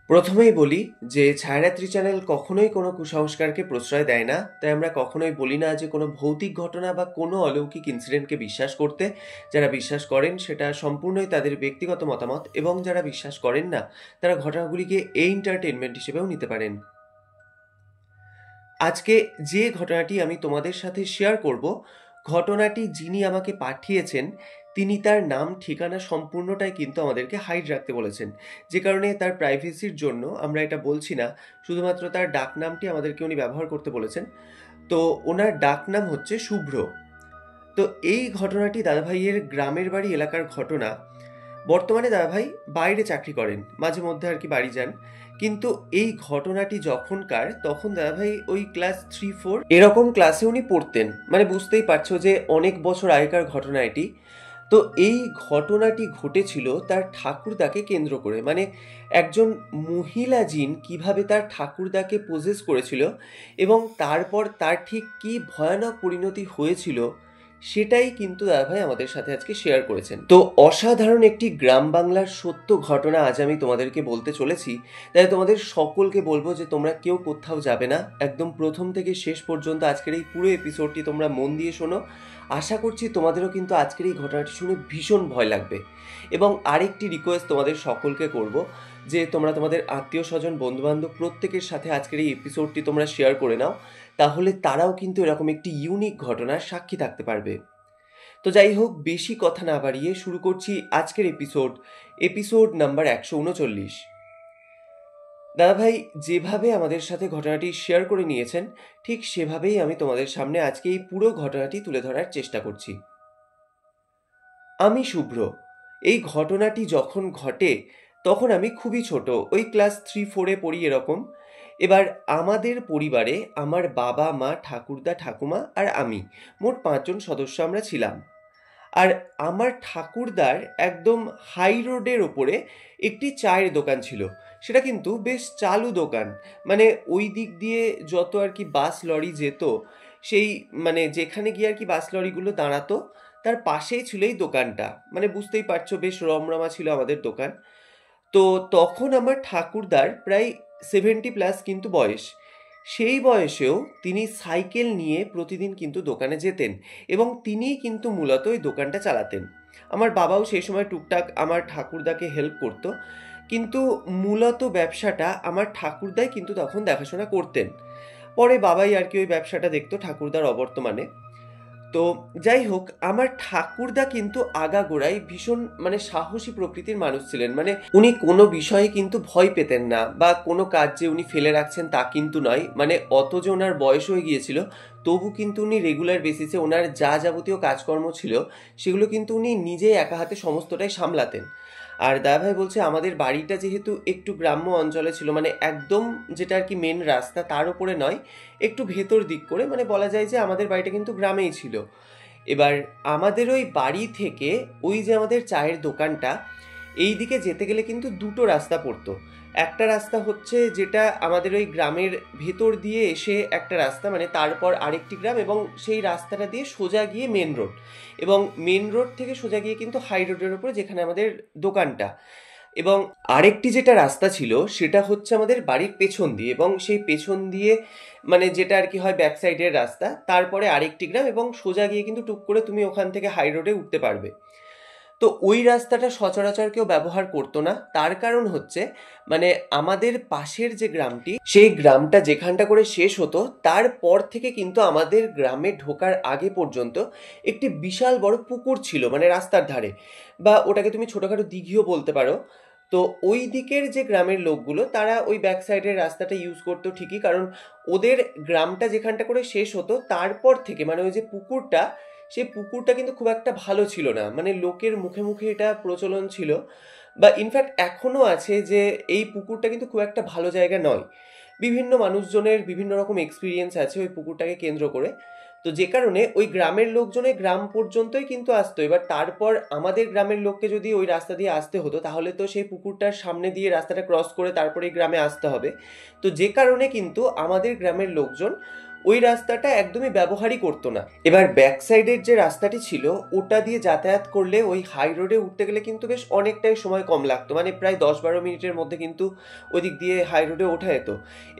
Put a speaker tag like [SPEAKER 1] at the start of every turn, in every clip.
[SPEAKER 1] প্রথমেই বলি যে ছায়ারাত্রি চ্যানেল কখনোই কোনো কুসংস্কারকে প্রশ্রয় দেয় না। তাই আমরা কখনোই বলি না যে কোনো ভৌতিক ঘটনা বা কোনো অলৌকিক ইনসিডেন্টকে বিশ্বাস করতে। যারা বিশ্বাস করেন সেটা সম্পূর্ণই তাদের ব্যক্তিগত মতামত এবং যারা বিশ্বাস করেন না তারা ঘটনাগুলিকে এন্টারটেইনমেন্ট হিসেবেও নিতে পারেন। আজকে যে ঘটনাটি আমি তোমাদের সাথে শেয়ার করব, ঘটনাটি যিনি আমাকে পাঠিয়েছেন তিনি তার নাম ঠিকানা সম্পূর্ণটাই কিন্তু আমাদেরকে হাইড রাখতে বলেছেন। যে কারণে তার প্রাইভেসির জন্য আমরা এটা বলছি না, শুধুমাত্র তার ডাকনামটি আমাদেরকে উনি ব্যবহার করতে বলেছেন। তো ওনার ডাকনাম হচ্ছে শুভ্র। তো এই ঘটনাটি দাদাভাইয়ের গ্রামের বাড়ি এলাকার ঘটনা। বর্তমানে দাদাভাই বাইরে চাকরি করেন, মাঝে মধ্যে আর কি বাড়ি যান। কিন্তু এই ঘটনাটি যখনকার, তখন দাদাভাই ওই ক্লাস 3-4 এরকম ক্লাসে উনি পড়তেন। মানে বুঝতেই পারছো যে অনেক বছর আগেকার ঘটনা এটি। তো এই ঘটনাটি ঘটেছিল তার ঠাকুরদাকে কেন্দ্র করে। মানে একজন মহিলা জিন কিভাবে তার ঠাকুরদাকে পজেস করেছিল এবং তারপর তার ঠিক কী ভয়ানক পরিণতি হয়েছিল সেটাই কিন্তু দাদাভাই আমাদের সাথে আজকে শেয়ার করেছেন। তো অসাধারণ একটি গ্রাম বাংলার সত্য ঘটনা আজ আমি তোমাদেরকে বলতে চলেছি। তাই তোমাদের সকলকে বলবো যে তোমরা কেউ কোথাও যাবে না, একদম প্রথম থেকে শেষ পর্যন্ত আজকের এই পুরো এপিসোডটি তোমরা মন দিয়ে শোনো। আশা করছি তোমাদেরও কিন্তু আজকের এই ঘটনাটি শুনে ভীষণ ভয় লাগবে। এবং আরেকটি রিকোয়েস্ট তোমাদের সকলকে করব যে তোমরা তোমাদের আত্মীয় স্বজন বন্ধুবান্ধব প্রত্যেকের সাথে আজকের এই এপিসোডটি তোমরা শেয়ার করে নাও, তাহলে তারাও কিন্তু এরকম একটি ইউনিক ঘটনার সাক্ষী থাকতে পারবে। তো যাই হোক, বেশি কথা না বাড়িয়ে শুরু করছি আজকের এপিসোড নাম্বার 139। দাদাভাই যেভাবে আমাদের সাথে ঘটনাটি শেয়ার করে নিয়েছেন ঠিক সেভাবেই আমি তোমাদের সামনে আজকে এই পুরো ঘটনাটি তুলে ধরার চেষ্টা করছি। আমি শুভ্র। এই ঘটনাটি যখন ঘটে তখন আমি খুবই ছোট, ওই ক্লাস 3-4-এ পড়ি এরকম। এবার আমাদের পরিবারে আমার বাবা মা ঠাকুরদা ঠাকুমা আর আমি, মোট 5জন সদস্য আমরা ছিলাম। আর আমার ঠাকুরদার একদম হাই রোডের ওপরে একটি চায়ের দোকান ছিল। সেটা কিন্তু বেশ চালু দোকান। মানে ওই দিক দিয়ে যত আর কি বাস লরি যেত, সেই মানে যেখানে গিয়ে আর কি বাস লরিগুলো দাঁড়াতো তার পাশেই ছিল এই দোকানটা। মানে বুঝতেই পারছো বেশ রমরমা ছিল আমাদের দোকান। তো তখন আমার ঠাকুরদার প্রায় 70+ কিন্তু বয়স। সেই বয়সেও তিনি সাইকেল নিয়ে প্রতিদিন কিন্তু দোকানে যেতেন এবং তিনিই কিন্তু মূলত ওই দোকানটা চালাতেন। আমার বাবাও সেই সময় টুকটাক আমার ঠাকুরদাকে হেল্প করতো, কিন্তু মূলত ব্যবসাটা আমার ঠাকুরদাই কিন্তু তখন দেখাশোনা করতেন। পরে বাবাই আর কি ওই ব্যবসাটা দেখতো ঠাকুরদার অবর্তমানে। তো যাই হোক, আমার ঠাকুরদা কিন্তু আগাগোড়াই ভীষণ মানে সাহসী প্রকৃতির মানুষ ছিলেন। মানে উনি কোনো বিষয়ে কিন্তু ভয় পেতেন না, বা কোনো কাজ যে উনি ফেলে রাখছেন তা কিন্তু নয়। মানে অত যে ওনার বয়স হয়ে গিয়েছিল তবু কিন্তু উনি রেগুলার বেসিসে ওনার যা যাবতীয় কাজকর্ম ছিল সেগুলো কিন্তু উনি নিজেই একা হাতে সমস্তটাই সামলাতেন। আর দাদাভাই বলছে আমাদের বাড়িটা যেহেতু একটু গ্রাম্য অঞ্চলে ছিল, মানে একদম যেটা আর কি মেন রাস্তা তার উপরে নয়, একটু ভেতর দিক করে, মানে বলা যায় যে আমাদের বাড়িটা কিন্তু গ্রামেই ছিল। এবার আমাদের ওই বাড়ি থেকে ওই যে আমাদের চায়ের দোকানটা, এই দিকে যেতে গেলে কিন্তু দুটো রাস্তা পড়তো। একটা রাস্তা হচ্ছে যেটা আমাদের ওই গ্রামের ভেতর দিয়ে এসে একটা রাস্তা, মানে তারপর আরেকটি গ্রাম, এবং সেই রাস্তাটা দিয়ে সোজা গিয়ে মেন রোড, এবং মেন রোড থেকে সোজা গিয়ে কিন্তু হাই রোডের ওপরে যেখানে আমাদের দোকানটা। এবং আরেকটি যেটা রাস্তা ছিল সেটা হচ্ছে আমাদের বাড়ির পেছন দিয়ে, এবং সেই পেছন দিয়ে মানে যেটা আর কি হয় ব্যাক সাইডের রাস্তা, তারপরে আরেকটি গ্রাম, এবং সোজা গিয়ে কিন্তু টুক করে তুমি ওখান থেকে হাই রোডে উঠতে পারবে। তো ওই রাস্তাটা সচরাচর কেউ ব্যবহার করতো না। তার কারণ হচ্ছে মানে আমাদের পাশের যে গ্রামটি, সেই গ্রামটা যেখানটা করে শেষ হতো তারপর থেকে কিন্তু আমাদের গ্রামে ঢোকার আগে পর্যন্ত একটি বিশাল বড় পুকুর ছিল, মানে রাস্তার ধারে, বা ওটাকে তুমি ছোটোখাটো দিঘিও বলতে পারো। তো ওই দিকের যে গ্রামের লোকগুলো তারা ওই ব্যাক সাইডের রাস্তাটা ইউজ করতো ঠিকই, কারণ ওদের গ্রামটা যেখানটা করে শেষ হতো তারপর থেকে মানে ওই যে পুকুরটা, সেই পুকুরটা কিন্তু খুব একটা ভালো ছিল না। মানে লোকের মুখে মুখে এটা প্রচলন ছিল, বা ইনফ্যাক্ট এখনও আছে যে এই পুকুরটা কিন্তু খুব একটা ভালো জায়গা নয়। বিভিন্ন মানুষজনের বিভিন্ন রকম এক্সপিরিয়েন্স আছে ওই পুকুরটাকে কেন্দ্র করে। তো যে কারণে ওই গ্রামের লোকজনের গ্রাম পর্যন্তই কিন্তু আসতো। এবার তারপর আমাদের গ্রামের লোককে যদি ওই রাস্তা দিয়ে আসতে হতো তাহলে তো সেই পুকুরটার সামনে দিয়ে রাস্তাটা ক্রস করে তারপরে এই গ্রামে আসতে হবে। তো যে কারণে কিন্তু আমাদের গ্রামের লোকজন ওই রাস্তাটা একদমই ব্যবহারই করতো না। এবার ব্যাক সাইডের যে রাস্তাটি ছিল ওটা দিয়ে যাতায়াত করলে ওই হাই রোডে উঠতে গেলে কিন্তু বেশ অনেকটাই সময় কম লাগতো, মানে প্রায় 10-12 মিনিটের মধ্যে কিন্তু ওই দিক দিয়ে হাই রোডে ওঠা যেত।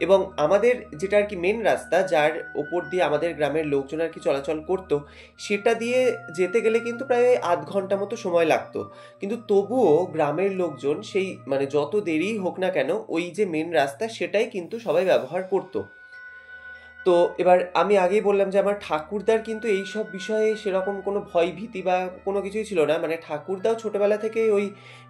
[SPEAKER 1] এবং আমাদের যেটা আর কি মেন রাস্তা, যার ওপর দিয়ে আমাদের গ্রামের লোকজন আর কি চলাচল করতো, সেটা দিয়ে যেতে গেলে কিন্তু প্রায় 1/2 ঘন্টা মতো সময় লাগতো। কিন্তু তবুও গ্রামের লোকজন সেই মানে যত দেরি হোক না কেন ওই যে মেন রাস্তা সেটাই কিন্তু সবাই ব্যবহার করতো। তো এবার আমি আগেই বললাম যে আমার ঠাকুরদার কিন্তু এইসব বিষয়ে সেরকম কোনো ভয় ভীতি বা কোনো কিছুই ছিল না, মানে ঠাকুরদাও ছোটবেলা থেকেই ওই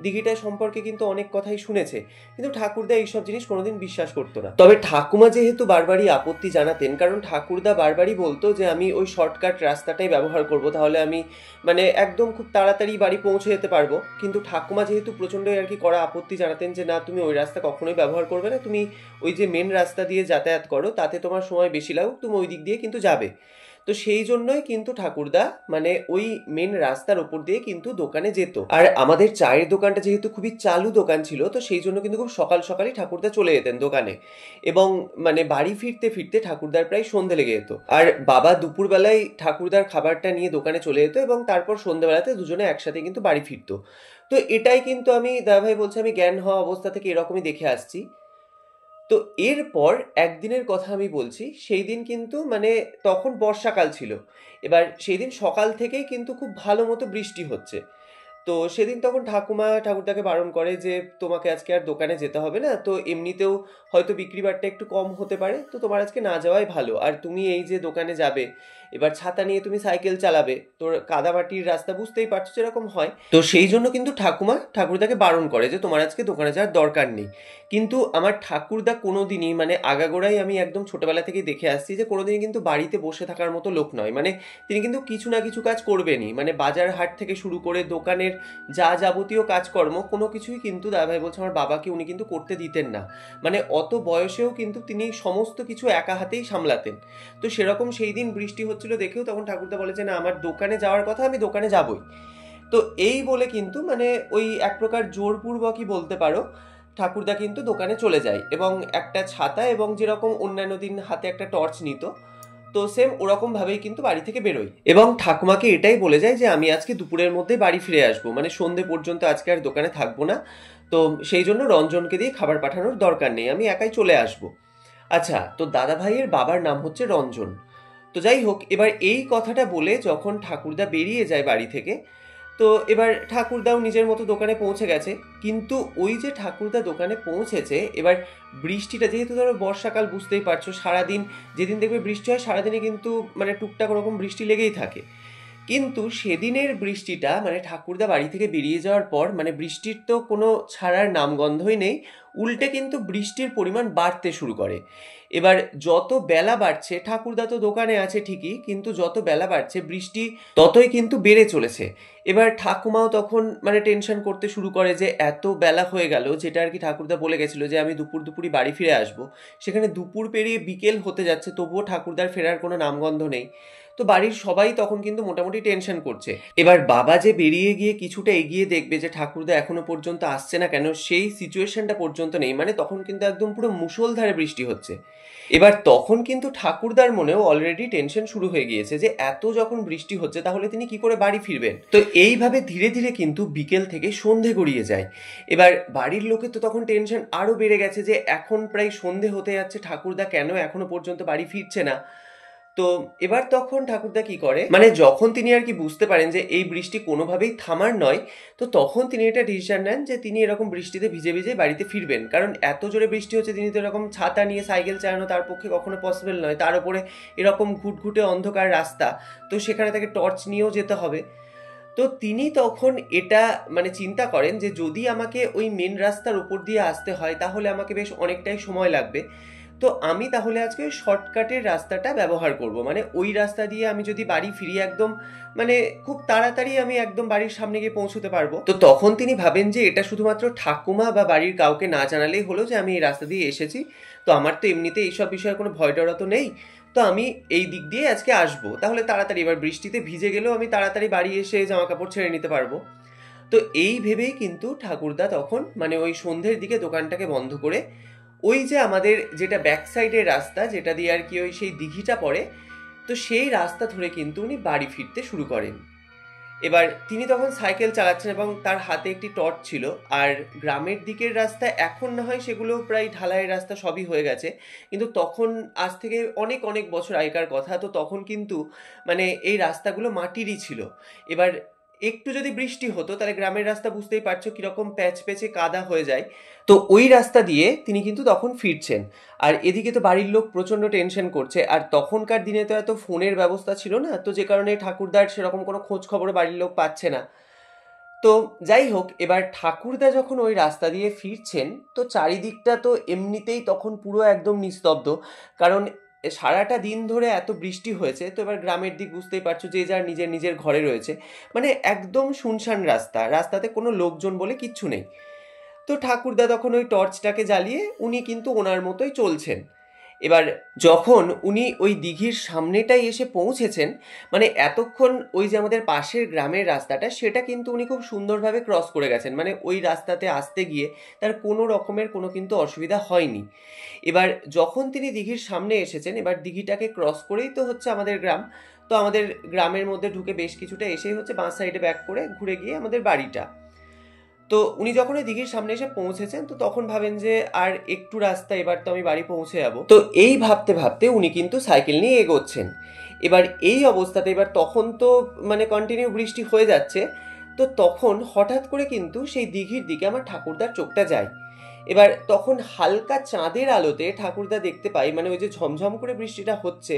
[SPEAKER 1] দিঘিটা সম্পর্কে কিন্তু অনেক কথাই শুনেছে, কিন্তু ঠাকুরদা এইসব জিনিস কোনোদিন বিশ্বাস করতো না। তবে ঠাকুমা যেহেতু বারবারই আপত্তি জানাতেন, কারণ ঠাকুরদা বারবারই বলতো যে আমি ওই শর্টকাট রাস্তাটাই ব্যবহার করব, তাহলে আমি মানে একদম খুব তাড়াতাড়ি বাড়ি পৌঁছে যেতে পারবো। কিন্তু ঠাকুমা যেহেতু প্রচণ্ডই আর কি কড়া আপত্তি জানাতেন যে না, তুমি ওই রাস্তা কখনোই ব্যবহার করবে না, তুমি ওই যে মেন রাস্তা দিয়ে যাতায়াত করো, তাতে তোমার সময় বেশি লাগুক, তুমি ওই দিক দিয়ে কিন্তু যাবে। তো সেই জন্যই কিন্তু ঠাকুরদা মানে ওই মেন রাস্তার ওপর দিয়ে কিন্তু দোকানে যেত। আর আমাদের চায়ের দোকানটা যেহেতু খুবই চালু দোকান ছিল, তো সেই জন্য কিন্তু খুব সকাল সকালই ঠাকুরদা চলে যেতেন দোকানে, এবং মানে বাড়ি ফিরতে ফিরতে ঠাকুরদার প্রায় সন্ধে লেগে যেত। আর বাবা দুপুরবেলায় ঠাকুরদার খাবারটা নিয়ে দোকানে চলে যেত, এবং তারপর সন্ধ্যেবেলাতে দুজনে একসাথে কিন্তু বাড়ি ফিরতো। তো এটাই কিন্তু আমি দাদাভাই বলছে আমি জ্ঞান হওয়া অবস্থা থেকে এরকমই দেখে আসছি। তো এরপর একদিনের কথা আমি বলছি, সেই দিন কিন্তু মানে তখন বর্ষাকাল ছিল। এবার সেই দিন সকাল থেকেই কিন্তু খুব ভালো মতো বৃষ্টি হচ্ছে। তো সেদিন তখন ঠাকুমা ঠাকুরদাকে বারণ করে যে তোমাকে আজকে আর দোকানে যেতে হবে না, তো এমনিতেও হয়তো বিক্রি বাট্টা একটু কম হতে পারে, তো তোমার আজকে না যাওয়াই ভালো। আর তুমি এই যে দোকানে যাবে, এবার ছাতা নিয়ে তুমি সাইকেল চালাবে, তোর কাদামাটির রাস্তা বুঝতেই পারছো যেরকম হয়, তো সেই জন্য কিন্তু ঠাকুমা ঠাকুরদাকে বারণ করে যে তোমার আজকে দোকানে যাওয়ার দরকার নেই। কিন্তু আমার ঠাকুরদা কোনোদিনই মানে আগাগোড়াই আমি একদম ছোটবেলা থেকেই দেখে আসছি যে কোনোদিনই কিন্তু বাড়িতে বসে থাকার মতো লোক নয়, মানে তিনি কিন্তু কিছু না কিছু কাজ করবেনই, মানে বাজার হাট থেকে শুরু করে দোকানের যা যাবতীয় কাজকর্ম কোনো কিছুই কিন্তু দাদাভাই বলছে আমার বাবাকে উনি কিন্তু করতে দিতেন না। মানে অত বয়সেও কিন্তু তিনি সমস্ত কিছু একা হাতেই সামলাতেন। তো সেরকম সেই দিন বৃষ্টি হচ্ছিল দেখেও তখন ঠাকুরদা বলে যে না, আমার দোকানে যাওয়ার কথা, আমি দোকানে যাবই। তো এই বলে কিন্তু মানে ওই এক প্রকার জোরপূর্বকই বলতে পারো, ঠাকুরদা কিন্তু দোকানে চলে যায়, এবং একটা ছাতা এবং যেরকম অন্যান্য দিন হাতে একটা টর্চ নিত, তো সেম ওরকম ভাবেই কিন্তু বাড়ি থেকে বেরোই, এবং ঠাকুমাকে এটাই বলে যায় যে আমি আজকে দুপুরের মধ্যে বাড়ি ফিরে আসবো, মানে সন্ধে পর্যন্ত আজকে আর দোকানে থাকবো না। তো সেই জন্য রঞ্জনকে দিয়ে খাবার পাঠানোর দরকার নেই, আমি একাই চলে আসবো। আচ্ছা, তো দাদা ভাইয়ের বাবার নাম হচ্ছে রঞ্জন। তো যাই হোক, এবার এই কথাটা বলে যখন ঠাকুরদা বেরিয়ে যায় বাড়ি থেকে, তো এবার ঠাকুরদাও নিজের মতো দোকানে পৌঁছে গেছে। কিন্তু ওই যে ঠাকুরদা দোকানে পৌঁছেছে, এবার বৃষ্টিটা যেহেতু ধরো বর্ষাকাল বুঝতেই পারছো, সারাদিন যেদিন দেখবে বৃষ্টি হয় সারাদিনে কিন্তু মানে টুকটাক ওরকম বৃষ্টি লেগেই থাকে। কিন্তু সেদিনের বৃষ্টিটা মানে ঠাকুরদা বাড়ি থেকে বেরিয়ে যাওয়ার পর মানে বৃষ্টির তো কোনো ছাড়ার নামগন্ধই নেই, উল্টে কিন্তু বৃষ্টির পরিমাণ বাড়তে শুরু করে। এবার যত বেলা বাড়ছে, ঠাকুরদা তো দোকানে আছে ঠিকই, কিন্তু যত বেলা বাড়ছে বৃষ্টি ততই কিন্তু বেড়ে চলেছে। এবার ঠাকুমাও তখন মানে টেনশন করতে শুরু করে যে এত বেলা হয়ে গেল, যেটা আর কি ঠাকুরদা বলে গেছিল যে আমি দুপুর দুপুরই বাড়ি ফিরে আসবো, সেখানে দুপুর পেরিয়ে বিকেল হতে যাচ্ছে, তবুও ঠাকুরদার ফেরার কোনো নামগন্ধ নেই। তো বাড়ির সবাই তখন কিন্তু মোটামুটি টেনশন করছে। এবার বাবা যে বেরিয়ে গিয়ে কিছুটা এগিয়ে দেখবে যে ঠাকুরদা এখনো পর্যন্ত আসছে না কেন, সেই সিচুয়েশনটা পর্যন্ত নেই, মানে তখন কিন্তু একদম পুরো মুষলধারে বৃষ্টি হচ্ছে। এবার তখন কিন্তু ঠাকুরদার মনেও অলরেডি টেনশন শুরু হয়ে গিয়েছে যে এত যখন বৃষ্টি হচ্ছে তাহলে তিনি কি করে বাড়ি ফিরবেন। তো এইভাবে ধীরে ধীরে কিন্তু বিকেল থেকে সন্ধে গড়িয়ে যায়। এবার বাড়ির লোকের তো তখন টেনশন আরো বেড়ে গেছে যে এখন প্রায় সন্ধে হতে যাচ্ছে, ঠাকুরদা কেন এখনো পর্যন্ত বাড়ি ফিরছে না। তো এবার তখন ঠাকুরদা কি করে, মানে যখন তিনি আর কি বুঝতে পারেন যে এই বৃষ্টি কোনোভাবেই থামার নয়, তো তখন তিনি এটা ডিসিশন নেন যে তিনি এরকম বৃষ্টিতে ভিজে ভিজে বাড়িতে ফিরবেন, কারণ এত জোরে বৃষ্টি হচ্ছে, তিনি তো এরকম ছাতা নিয়ে সাইকেল চালানো তার পক্ষে কখনো পসিবল নয়, তার উপরে এরকম ঘুটঘুটে অন্ধকার রাস্তা, তো সেখানে তাকে টর্চ নিয়েও যেতে হবে। তো তিনি তখন এটা মানে চিন্তা করেন যে যদি আমাকে ওই মেন রাস্তার উপর দিয়ে আসতে হয় তাহলে আমাকে বেশ অনেকটাই সময় লাগবে, তো আমি তাহলে আজকে ওই শর্টকাটের রাস্তাটা ব্যবহার করব, মানে ওই রাস্তা দিয়ে আমি যদি বাড়ি ফিরি একদম মানে খুব তাড়াতাড়ি আমি একদম বাড়ির সামনে গিয়ে পৌঁছতে পারবো। তো তখন তিনি ভাবেন যে এটা শুধুমাত্র ঠাকুমা বা বাড়ির কাউকে না জানালেই হলো যে আমি এই রাস্তা দিয়ে এসেছি, তো আমার তো এমনিতে এইসব বিষয়ে কোনো ভয় ডরা তো নেই, তো আমি এই দিক দিয়ে আজকে আসবো, তাহলে তাড়াতাড়ি এবার বৃষ্টিতে ভিজে গেলেও আমি তাড়াতাড়ি বাড়ি এসে জামা কাপড় ছেড়ে নিতে পারবো। তো এই ভেবেই কিন্তু ঠাকুরদা তখন মানে ওই সন্ধ্যের দিকে দোকানটাকে বন্ধ করে ওই যে আমাদের যেটা ব্যাক সাইডের রাস্তা, যেটা দিয়ে আর কি ওই সেই দিঘিটা পড়ে, তো সেই রাস্তা ধরে কিন্তু উনি বাড়ি ফিরতে শুরু করেন। এবার তিনি তখন সাইকেল চালাচ্ছেন এবং তার হাতে একটি টর্চ ছিল। আর গ্রামের দিকের রাস্তা এখন না হয় সেগুলো প্রায় ঢালাইয়ের রাস্তা সবই হয়ে গেছে, কিন্তু তখন আজ থেকে অনেক অনেক বছর আগেকার কথা, তো তখন কিন্তু মানে এই রাস্তাগুলো মাটিরই ছিল। এবার একটু যদি বৃষ্টি হতো তাহলে গ্রামের রাস্তা বুঝতেই পারছো কিরকম প্যাচ প্যাচে কাদা হয়ে যায়। তো ওই রাস্তা দিয়ে তিনি কিন্তু তখন ফিরছেন। আর এদিকে তো বাড়ির লোক প্রচণ্ড টেনশন করছে, আর তখনকার দিনে তো এত ফোনের ব্যবস্থা ছিল না, তো যে কারণে ঠাকুরদার সেরকম কোনো খোঁজ খবর বাড়ির লোক পাচ্ছে না। তো যাই হোক, এবার ঠাকুরদা যখন ওই রাস্তা দিয়ে ফিরছেন, তো চারিদিকটা তো এমনিতেই তখন পুরো একদম নিস্তব্ধ, কারণ সারাটা দিন ধরে এত বৃষ্টি হয়েছে। তো এবার গ্রামের দিক বুঝতেই পারছো, যে যার নিজের নিজের ঘরে রয়েছে, মানে একদম শুনশান রাস্তা, রাস্তাতে কোনো লোকজন বলে কিচ্ছু নেই। তো ঠাকুরদা তখন ওই টর্চটাকে জ্বালিয়ে উনি কিন্তু ওনার মতোই চলছেন। এবার যখন উনি ওই দিঘির সামনেটাই এসে পৌঁছেছেন, মানে এতক্ষণ ওই যে আমাদের পাশের গ্রামের রাস্তাটা, সেটা কিন্তু উনি খুব সুন্দরভাবে ক্রস করে গেছেন, মানে ওই রাস্তাতে আসতে গিয়ে তার কোনো রকমের কোনো কিন্তু অসুবিধা হয়নি। এবার যখন তিনি দিঘির সামনে এসেছেন, এবার দিঘিটাকে ক্রস করেই তো হচ্ছে আমাদের গ্রাম। তো আমাদের গ্রামের মধ্যে ঢুকে বেশ কিছুটা এসেই হচ্ছে বাঁ সাইডে ব্যাক করে ঘুরে গিয়ে আমাদের বাড়িটা। তো উনি যখন ওই দিঘির সামনে এসে পৌঁছেছেন, তো তখন ভাবেন যে আর একটু রাস্তা, এবার তো আমি বাড়ি পৌঁছে যাবো। তো এই ভাবতে ভাবতে উনি কিন্তু সাইকেল নিয়ে এগোচ্ছেন। এবার এই অবস্থাতে এবার তখন তো মানে কন্টিনিউ বৃষ্টি হয়ে যাচ্ছে। তো তখন হঠাৎ করে কিন্তু সেই দিঘির দিকে আমার ঠাকুরদার চোখটা যায়। এবার তখন হালকা চাঁদের আলোতে ঠাকুরদা দেখতে পাই, মানে ওই যে ঝমঝম করে বৃষ্টিটা হচ্ছে,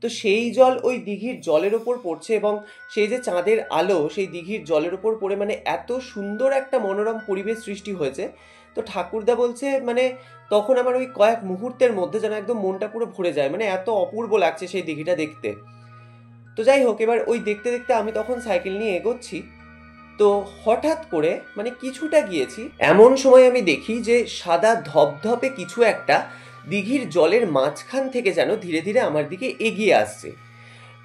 [SPEAKER 1] তো সেই জল ওই দিঘির জলের ওপর পড়ছে, এবং সেই যে চাঁদের আলো সেই দিঘির জলের ওপর পড়ে মানে এত সুন্দর একটা মনোরম পরিবেশ সৃষ্টি হয়েছে। তো ঠাকুরদা বলছে মানে তখন আমার ওই কয়েক মুহূর্তের মধ্যে যেন একদম মনটা পুরো ভরে যায়, মানে এত অপূর্ব লাগছে সেই দিঘিটা দেখতে। তো যাই হোক, এবার ওই দেখতে দেখতে আমি তখন সাইকেল নিয়ে এগোচ্ছি। তো হঠাৎ করে মানে কিছুটা গিয়েছি, এমন সময় আমি দেখি যে সাদা ধপধপে কিছু একটা দিঘির জলের মাঝখান থেকে যেন ধীরে ধীরে আমার দিকে এগিয়ে আসছে।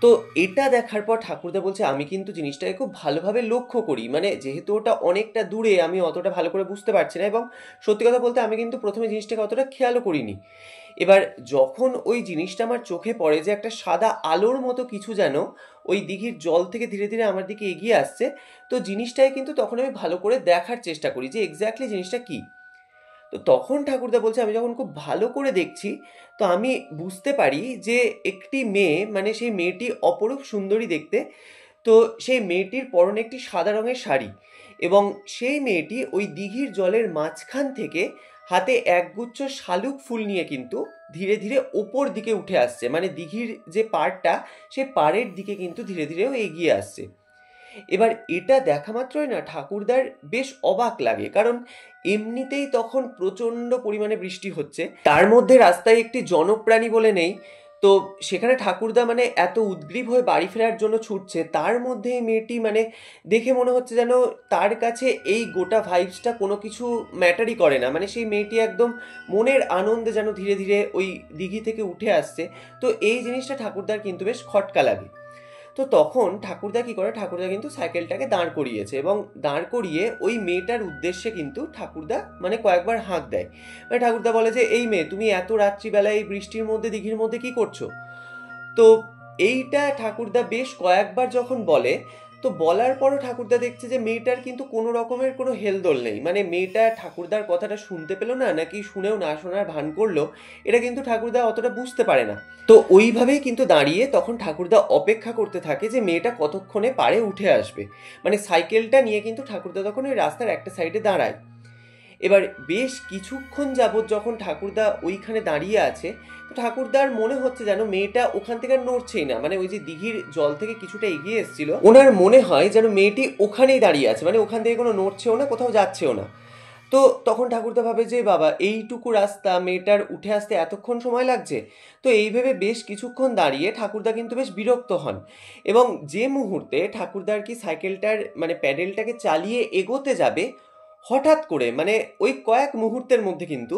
[SPEAKER 1] তো এটা দেখার পর ঠাকুরদা বলছে আমি কিন্তু জিনিসটাকে খুব ভালোভাবে লক্ষ্য করি, মানে যেহেতু ওটা অনেকটা দূরে আমি অতটা ভালো করে বুঝতে পারছি না, এবং সত্যি কথা বলতে আমি কিন্তু প্রথমে জিনিসটাকে অতটা খেয়ালও করিনি। এবার যখন ওই জিনিসটা আমার চোখে পড়ে যে একটা সাদা আলোর মতো কিছু যেন ওই দিঘির জল থেকে ধীরে ধীরে আমার দিকে এগিয়ে আসছে, তো জিনিসটাই কিন্তু তখন আমি ভালো করে দেখার চেষ্টা করি যে এক্স্যাক্টলি জিনিসটা কী। তো তখন ঠাকুরদা বলছে আমি যখন খুব ভালো করে দেখছি, তো আমি বুঝতে পারি যে একটি মেয়ে, মানে সেই মেয়েটি অপরূপ সুন্দরী দেখতে। তো সেই মেয়েটির পরনে একটি সাদা রঙের শাড়ি, এবং সেই মেয়েটি ওই দিঘির জলের মাঝখান থেকে হাতে একগুচ্ছ শালুক ফুল নিয়ে কিন্তু ধীরে ধীরে ওপর দিকে উঠে আসছে, মানে দিঘির যে পাড়টা সে পাড়ের দিকে কিন্তু ধীরে ধীরেও এগিয়ে আসছে। এবার এটা দেখা মাত্রই না ঠাকুরদার বেশ অবাক লাগে, কারণ এমনিতেই তখন প্রচণ্ড পরিমাণে বৃষ্টি হচ্ছে, তার মধ্যে রাস্তায় একটি জনপ্রাণী বলে নেই। তো সেখানে ঠাকুরদা মানে এত উদ্গ্রীব হয়ে বাড়ি ফেরার জন্য ছুটছে, তার মধ্যে এই মেয়েটি মানে দেখে মনে হচ্ছে যেন তার কাছে এই গোটা ভাইবসটা কোনো কিছু ম্যাটারই করে না, মানে সেই মেয়েটি একদম মনের আনন্দে যেন ধীরে ধীরে ওই দিঘি থেকে উঠে আসছে। তো এই জিনিসটা ঠাকুরদার কিন্তু বেশ খটকা লাগে। তো তখন ঠাকুরদা কি করে, ঠাকুরদা কিন্তু সাইকেলটাকে দাঁড় করিয়েছে, এবং দাঁড় করিয়ে ওই মেয়েটার উদ্দেশ্যে কিন্তু ঠাকুরদা মানে কয়েকবার হাঁক দেয়। মানে ঠাকুরদা বলে যে এই মেয়ে, তুমি এত রাত্রিবেলায় এই বৃষ্টির মধ্যে দিঘির মধ্যে কি করছো? তো এইটা ঠাকুরদা বেশ কয়েকবার যখন বলে, তো বলার পরও ঠাকুরদা দেখছে যে মেয়েটার কিন্তু কোনো রকমের কোনো হেলদোল নেই, মানে মেয়েটা ঠাকুরদার কথাটা শুনতে পেলো না, নাকি শুনেও না শোনার ভান করলো, এটা কিন্তু ঠাকুরদা অতটা বুঝতে পারে না। তো ওইভাবেই কিন্তু দাঁড়িয়ে তখন ঠাকুরদা অপেক্ষা করতে থাকে যে মেয়েটা কতক্ষণে পারে উঠে আসবে। মানে সাইকেলটা নিয়ে কিন্তু ঠাকুরদা তখন ওই রাস্তার একটা সাইডে দাঁড়ায়। এবার বেশ কিছুক্ষণ যাবৎ যখন ঠাকুরদা ওইখানে দাঁড়িয়ে আছে, তো ঠাকুরদার মনে হচ্ছে যেন মেয়েটা ওখান থেকে আর নড়ছেই না, মানে ওই যে দিঘির জল থেকে কিছুটা এগিয়ে এসেছিল, ওনার মনে হয় যেন মেয়েটি ওখানেই দাঁড়িয়ে আছে, মানে ওখান থেকে কোনো নড়ছেও না, কোথাও যাচ্ছেও না। তো তখন ঠাকুরদা ভাবে যে বাবা, এইটুকু রাস্তা মেয়েটার উঠে আসতে এতক্ষণ সময় লাগছে। তো এই ভেবে বেশ কিছুক্ষণ দাঁড়িয়ে ঠাকুরদা কিন্তু বেশ বিরক্ত হন, এবং যে মুহূর্তে ঠাকুরদার কি সাইকেলটার মানে প্যাডেলটাকে চালিয়ে এগোতে যাবে, হঠাৎ করে মানে ওই কয়েক মুহূর্তের মধ্যে কিন্তু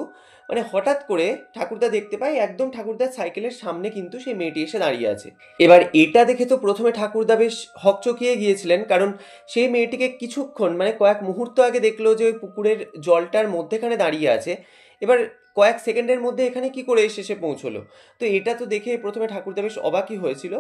[SPEAKER 1] মানে হঠাৎ করে ঠাকুরদা দেখতে পায় একদম ঠাকুরদার সাইকেলের সামনে কিন্তু সেই মেয়েটি এসে দাঁড়িয়ে আছে। এবার এটা দেখে তো প্রথমে ঠাকুরদা বেশ হকচকিয়ে গিয়েছিলেন, কারণ সেই মেয়েটিকে কিছুক্ষণ মানে কয়েক মুহূর্ত আগে দেখলো যে ওই পুকুরের জলটার মধ্যেখানে দাঁড়িয়ে আছে, এবার কয়েক সেকেন্ডের মধ্যে এখানে কি করে এসে পৌঁছলো। তো এটা তো দেখে প্রথমে ঠাকুরদা বেশ অবাকই হয়েছিল।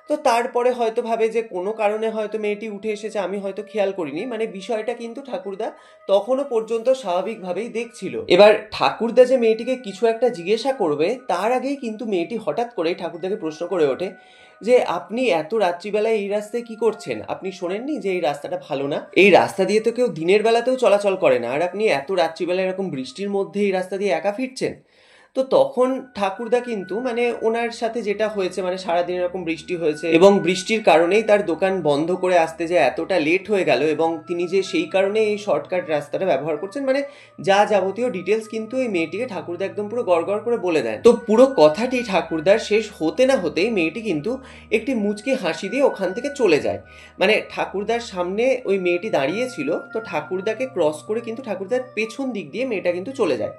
[SPEAKER 1] তো তারপরে হয়তো ভাবে যে কোনো কারণে হয়তো মেয়েটি উঠে এসেছে, আমি হয়তো খেয়াল করিনি, মানে বিষয়টা কিন্তু ঠাকুরদা তখনও পর্যন্ত স্বাভাবিকভাবেই দেখছিল। এবার ঠাকুরদা যে মেয়েটিকে কিছু একটা জিজ্ঞাসা করবে তার আগেই কিন্তু মেয়েটি হঠাৎ করেই ঠাকুরদাকে প্রশ্ন করে ওঠে যে আপনি এত রাত্রিবেলায় এই রাস্তায় কি করছেন? আপনি শোনেননি যে এই রাস্তাটা ভালো না? এই রাস্তা দিয়ে তো কেউ দিনের বেলাতেও চলাচল করে না, আর আপনি এত রাত্রিবেলায় এরকম বৃষ্টির মধ্যে এই রাস্তা দিয়ে একা ফিরছেন। তো তখন ঠাকুরদা কিন্তু মানে ওনার সাথে যেটা হয়েছে, মানে সারাদিন এরকম বৃষ্টি হয়েছে এবং বৃষ্টির কারণেই তার দোকান বন্ধ করে আসতে যে এতটা লেট হয়ে গেল, এবং তিনি যে সেই কারণে এই শর্টকাট রাস্তাটা ব্যবহার করছেন, মানে যা যাবতীয় ডিটেলস কিন্তু এই মেয়েটিকে ঠাকুরদা একদম পুরো গড়গড় করে বলে দেন। তো পুরো কথাটি ঠাকুরদার শেষ হতে না হতেই মেয়েটি কিন্তু একটি মুচকি হাসি দিয়ে ওখান থেকে চলে যায়। মানে ঠাকুরদার সামনে ওই মেয়েটি দাঁড়িয়েছিল, তো ঠাকুরদাকে ক্রস করে কিন্তু ঠাকুরদার পেছন দিক দিয়ে মেয়েটা কিন্তু চলে যায়।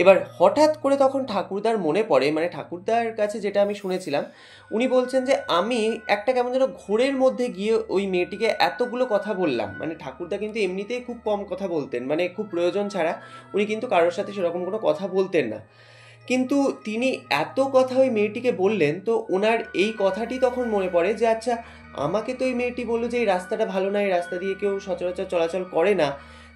[SPEAKER 1] এবার হঠাৎ করে তখন ঠাকুরদার মনে পড়ে, মানে ঠাকুরদার কাছে যেটা আমি শুনেছিলাম, উনি বলছেন যে আমি একটা কেমন যেন ঘোরের মধ্যে গিয়ে ওই মেয়েটিকে এতগুলো কথা বললাম। মানে ঠাকুরদা কিন্তু এমনিতেই খুব কম কথা বলতেন, মানে খুব প্রয়োজন ছাড়া উনি কিন্তু কারোর সাথে সেরকম কোনো কথা বলতেন না, কিন্তু তিনি এত কথা ওই মেয়েটিকে বললেন, তো ওনার এই কথাটি তখন মনে পড়ে যে আচ্ছা, আমাকে তো এই মেয়েটি বললো যে এই রাস্তাটা ভালো না, এই রাস্তা দিয়ে কেউ সচরাচর চলাচল করে না,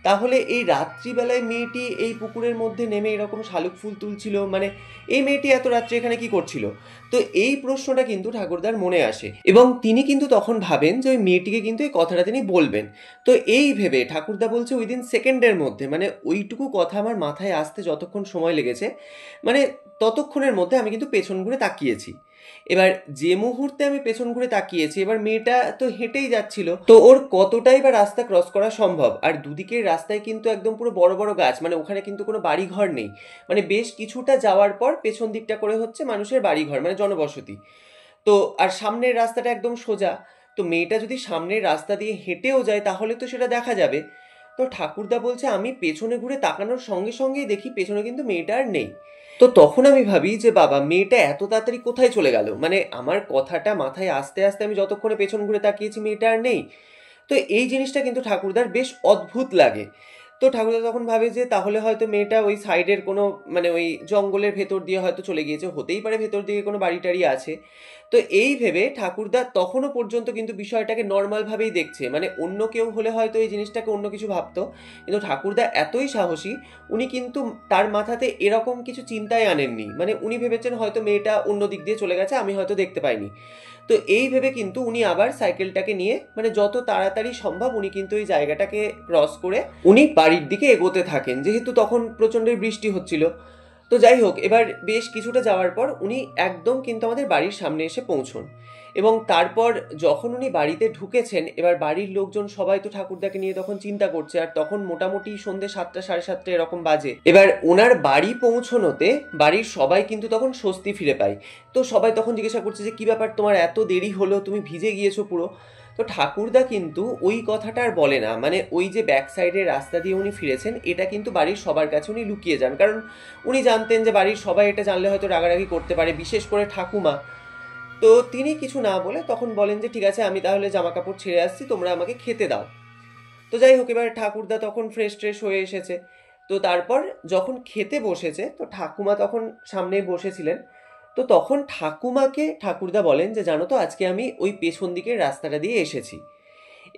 [SPEAKER 1] তাহলে এই রাত্রিবেলায় মেয়েটি এই পুকুরের মধ্যে নেমে এরকম শালুক ফুল তুলছিল, মানে এই মেয়েটি এত রাত্রে এখানে কি করছিল? তো এই প্রশ্নটা কিন্তু ঠাকুরদার মনে আসে এবং তিনি কিন্তু তখন ভাবেন যে ওই মেয়েটিকে কিন্তু এই কথাটা তিনি বলবেন। তো এই ভেবে ঠাকুরদা বলছে উইদিন সেকেন্ডের মধ্যে, মানে ওইটুকু কথা আমার মাথায় আসতে যতক্ষণ সময় লেগেছে, মানে ততক্ষণের মধ্যে আমি কিন্তু পেছন ঘুরে তাকিয়েছি। এবার যে মুহূর্তে আমি পেছন ঘুরে তাকিয়েছি, এবার মেয়েটা তো হেঁটেই যাচ্ছিল, তো ওর কতটাই বা রাস্তা ক্রস করা সম্ভব? আর দুদিকের রাস্তায় কিন্তু একদম পুরো বড় বড় গাছ, মানে ওখানে কিন্তু কোনো বাড়ি ঘর নেই, মানে বেশ কিছুটা যাওয়ার পর পেছন দিকটা করে হচ্ছে মানুষের বাড়ি ঘর, মানে জনবসতি। তো আর সামনের রাস্তাটা একদম সোজা, তো মেয়েটা যদি সামনের রাস্তা দিয়ে হেঁটেও যায় তাহলে তো সেটা দেখা যাবে। তো ঠাকুরদা বলছে আমি পেছনে ঘুরে তাকানোর সঙ্গে সঙ্গেই দেখি পেছনে কিন্তু মেয়েটা আর নেই। তো তখন আমি ভাবি যে বাবা, মেয়েটা এত তাড়াতাড়ি কোথায় চলে গেল? মানে আমার কথাটা মাথায় আসতে আসতে আমি যতক্ষণে পেছন ঘুরে তাকিয়েছি মেয়েটা আর নেই। তো এই জিনিসটা কিন্তু ঠাকুরদার বেশ অদ্ভুত লাগে। তো ঠাকুরদা তখন ভাবে যে তাহলে হয়তো মেয়েটা ওই সাইডের কোনো মানে ওই জঙ্গলের ভেতর দিয়ে হয়তো চলে গিয়েছে, হতেই পারে ভেতর দিকে কোনো বাড়ি টাড়ি আছে। তো এই ভেবে ঠাকুরদা তখনও পর্যন্ত কিন্তু বিষয়টাকে নর্মালভাবেই দেখছে, মানে অন্য কেউ হলে হয়তো এই জিনিসটাকে অন্য কিছু ভাবতো, কিন্তু ঠাকুরদা এতই সাহসী, উনি কিন্তু তার মাথাতে এরকম কিছু চিন্তায় আনেননি, মানে উনি ভেবেছেন হয়তো মেয়েটা অন্য দিক দিয়ে চলে গেছে, আমি হয়তো দেখতে পাইনি। তো এই ভেবে কিন্তু উনি আবার সাইকেলটাকে নিয়ে মানে যত তাড়াতাড়ি সম্ভব উনি কিন্তু এই জায়গাটাকে ক্রস করে উনি বাড়ির দিকে এগোতে থাকেন, যেহেতু তখন প্রচণ্ডই বৃষ্টি হচ্ছিল। তো যাই হোক, এবার বেশ কিছুটা যাওয়ার পর উনি একদম কিন্তু আমাদের বাড়ির সামনে এসে পৌঁছন, এবং তারপর যখন উনি বাড়িতে ঢুকেছেন, এবার বাড়ির লোকজন সবাই তো ঠাকুরদাকে নিয়ে তখন চিন্তা করছে, আর তখন মোটামুটি সন্ধ্যে 7টা 7:30 এরকম বাজে। এবার ওনার বাড়ি পৌঁছনোতে বাড়ির সবাই কিন্তু তখন স্বস্তি ফিরে পায়। তো সবাই তখন জিজ্ঞাসা করছে যে কি ব্যাপার, তোমার এত দেরি হলো, তুমি ভিজে গিয়েছো পুরো। তো ঠাকুরদা কিন্তু ওই কথাটা আর বলে না, মানে ওই যে ব্যাক সাইডের রাস্তা দিয়ে উনি ফিরেছেন এটা কিন্তু বাড়ির সবার কাছে উনি লুকিয়ে যান, কারণ উনি জানতেন যে বাড়ির সবাই এটা জানলে হয়তো রাগারাগি করতে পারে, বিশেষ করে ঠাকুমা। তো তিনি কিছু না বলে তখন বলেন যে ঠিক আছে, আমি তাহলে জামা কাপড় ছেড়ে আসছি, তোমরা আমাকে খেতে দাও। তো যাই হোক, এবার ঠাকুরদা তখন ফ্রেশ ট্রেশ হয়ে এসেছে। তো তারপর যখন খেতে বসেছে, তো ঠাকুমা তখন সামনেই বসেছিলেন। তো তখন ঠাকুমাকে ঠাকুরদা বলেন যে জানো তো, আজকে আমি ওই পেছন দিকের রাস্তাটা দিয়ে এসেছি।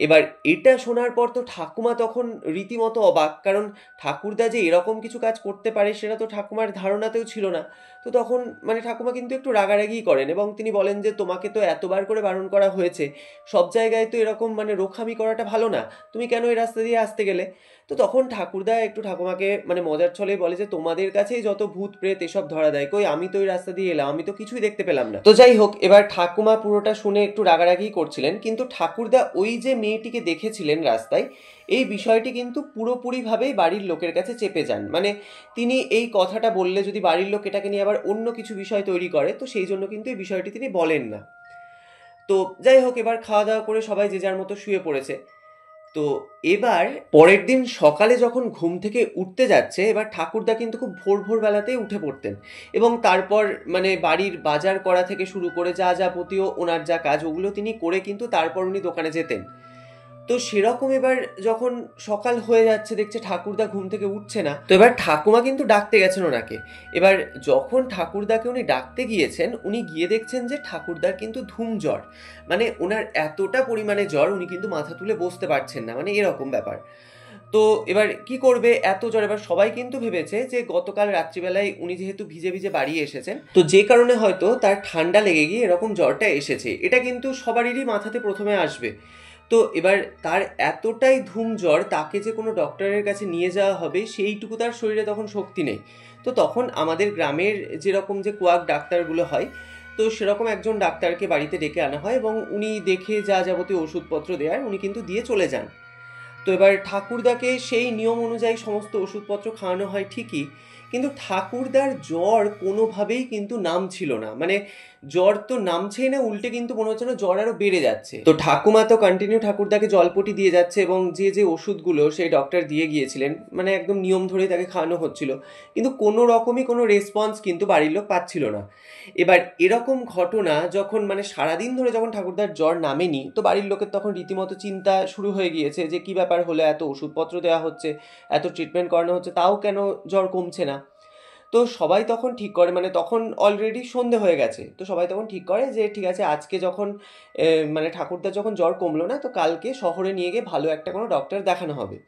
[SPEAKER 1] এবার এটা শোনার পর তো ঠাকুমা তখন রীতিমতো অবাক, কারণ ঠাকুরদা যে এরকম কিছু কাজ করতে পারে সেটা তো ঠাকুমার ধারণাতেও ছিল না। তো তখন মানে ঠাকুমা কিন্তু একটু রাগারাগি করেন এবং তিনি বলেন যে তোমাকে তো এতবার করে বারণ করা হয়েছে, সব জায়গায় তো এরকম মানে রোখামি করাটা ভালো না, তুমি কেন এই রাস্তা দিয়ে আসতে গেলে? তো তখন ঠাকুরদা একটু ঠাকুমাকে মানে মজার ছলে বলে যে তোমাদের কাছেই যত ভূত প্রেত এসব ধরা দেয়, কই আমি তো ওই রাস্তা দিয়ে এলাম, আমি তো কিছুই দেখতে পেলাম না। তো যাই হোক, এবার ঠাকুমা পুরোটা শুনে একটু রাগারাগি করছিলেন, কিন্তু ঠাকুরদা ওই যে মেয়েটিকে দেখেছিলেন রাস্তায়, এই বিষয়টি কিন্তু পুরোপুরিভাবেই বাড়ির লোকের কাছে চেপে যান। মানে তিনি এই কথাটা বললে যদি বাড়ির লোক এটাকে নিয়ে আবার অন্য কিছু বিষয় তৈরি করে, তো সেই জন্য কিন্তু এই বিষয়টি তিনি বলেন না। তো যাই হোক, এবার খাওয়া দাওয়া করে সবাই যে যার মতো শুয়ে পড়েছে। তো তো এবার পরের দিন সকালে যখন ঘুম থেকে উঠতে যাচ্ছে, এবার ঠাকুরদা কিন্তু খুব ভোর বেলাতেই উঠে পড়তেন এবং তারপর মানে বাড়ির বাজার করা থেকে শুরু করে যা যাবতীয় ওনার যা কাজ ওগুলো তিনি করে কিন্তু তারপর উনি দোকানে যেতেন। তো সেরকম এবার যখন সকাল হয়ে যাচ্ছে, দেখছে ঠাকুরদা ঘুম থেকে উঠছে না, তো এবার ঠাকুমা কিন্তু ডাকতে গেছেন ওনাকে। এবার যখন ঠাকুরদাকে উনি ডাকতে গিয়েছেন, উনি গিয়ে দেখছেন যে ঠাকুরদার কিন্তু ধুম জ্বর, মানে ওনার এতটা পরিমাণে জ্বর উনি কিন্তু মাথা তুলে বসতে পারছেন না, মানে এরকম ব্যাপার। তো এবার কি করবে, এত জ্বর। এবার সবাই কিন্তু ভেবেছে যে গতকাল রাত্রিবেলায় উনি যেহেতু ভিজে ভিজে বাড়ি এসেছেন, তো যে কারণে হয়তো তার ঠান্ডা লেগে গিয়ে এরকম জ্বরটা এসেছে, এটা কিন্তু সবারই মাথাতে প্রথমে আসবে। তো এবার তার এতটাই ধুম জ্বর, তাকে যে কোনো ডক্টরের কাছে নিয়ে যাওয়া হবে সেইটুকু তার শরীরে তখন শক্তি নেই। তো তখন আমাদের গ্রামের যেরকম যে কোয়াক ডাক্তারগুলো হয়, তো সেরকম একজন ডাক্তারকে বাড়িতে ডেকে আনা হয় এবং উনি দেখে যা যাবতীয় ওষুধপত্র দেওয়ার উনি কিন্তু দিয়ে চলে যান। তো এবার ঠাকুরদাকে সেই নিয়ম অনুযায়ী সমস্ত ওষুধপত্র খাওয়ানো হয় ঠিকই, কিন্তু ঠাকুরদার জ্বর কোনোভাবেই কিন্তু নামছিল না, মানে জ্বর তো নামছেই না, উল্টে কিন্তু মনে হচ্ছে না জ্বর আরো বেড়ে যাচ্ছে। তো ঠাকুমা তো কন্টিনিউ ঠাকুরদাকে জলপটি দিয়ে যাচ্ছে এবং যে যে ওষুধগুলো সেই ডক্টর দিয়ে গিয়েছিলেন মানে একদম নিয়ম ধরেই তাকে খাওয়ানো হচ্ছিল, কিন্তু কোনো রকমই কোনো রেসপন্স কিন্তু বাড়ির লোক পাচ্ছিল না। এবার এরকম ঘটনা যখন মানে সারাদিন ধরে যখন ঠাকুরদার জ্বর নামেনি, তো বাড়ির লোকের তখন রীতিমতো চিন্তা শুরু হয়ে গিয়েছে যে কি ব্যাপার হলো, এত ওষুধপত্র দেওয়া হচ্ছে, এত ট্রিটমেন্ট করানো হচ্ছে, তাও কেন জ্বর কমছে না। তো সবাই তখন ঠিক করে, মানে তখন অলরেডি সন্ধে হয়ে গেছে, তো সবাই তখন ঠিক করে যে ঠিক আছে, আজকে যখন মানে ঠাকুরদার যখন জ্বর কমলো না, তো কালকে শহরে নিয়ে গিয়ে ভালো একটা কোনো ডক্টর দেখানো হবে।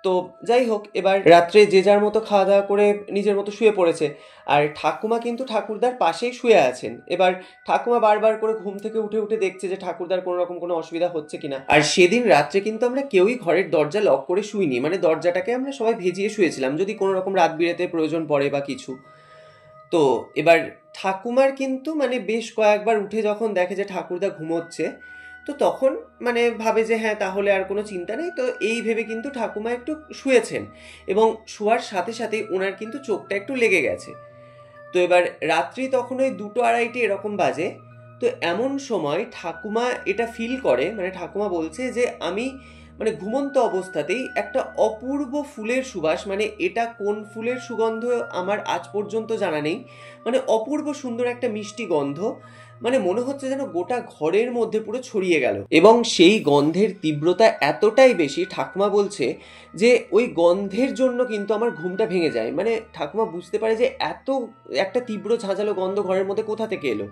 [SPEAKER 1] তো যাই হোক, এবার রাত্রে যে যার মতো খাওয়া দাওয়া করে নিজের মতো শুয়ে পড়েছে, আর ঠাকুমা কিন্তু ঠাকুরদার পাশেই শুয়ে আছেন। এবার ঠাকুমা বারবার করে ঘুম থেকে উঠে উঠে দেখছে যে ঠাকুরদার কোনো রকম কোনো অসুবিধা হচ্ছে কিনা। আর সেদিন রাত্রে কিন্তু আমরা কেউই ঘরের দরজা লক করে শুইনি, মানে দরজাটাকে আমরা সবাই ভেজিয়ে শুয়েছিলাম যদি কোনো রকম রাত বিরেতে প্রয়োজন পড়ে বা কিছু। তো এবার ঠাকুমার কিন্তু মানে বেশ কয়েকবার উঠে যখন দেখে যে ঠাকুরদা ঘুমোচ্ছে, তো তখন মানে ভাবে যে হ্যাঁ তাহলে আর কোনো চিন্তা নেই, তো এই ভেবে কিন্তু ঠাকুমা একটু শুয়েছেন এবং শোয়ার সাথে সাথে ওনার কিন্তু চোখটা একটু লেগে গেছে। তো এবার রাত্রি তখন ওই 2-2:30 এরকম বাজে। তো এমন সময় ঠাকুমা এটা ফিল করে, মানে ঠাকুমা বলছে যে আমি মানে ঘুমন্ত অবস্থাতেই একটা অপূর্ব ফুলের সুবাস, মানে এটা কোন ফুলের সুগন্ধ আমার আজ পর্যন্ত জানা নেই, মানে অপূর্ব সুন্দর একটা মিষ্টি গন্ধ, মানে মনে হচ্ছে যেন গোটা ঘরের মধ্যে পুরো ছড়িয়ে গেল। এবং সেই গন্ধের তীব্রতা এতটাই বেশি, ঠাকুমা বলছে যে ওই গন্ধের জন্য কিন্তু আমার ঘুমটা ভেঙে যায়। মানে ঠাকুমা বুঝতে পারে যে এত একটা তীব্র ঝাঁঝালো গন্ধ ঘরের মধ্যে কোথা থেকে এলো।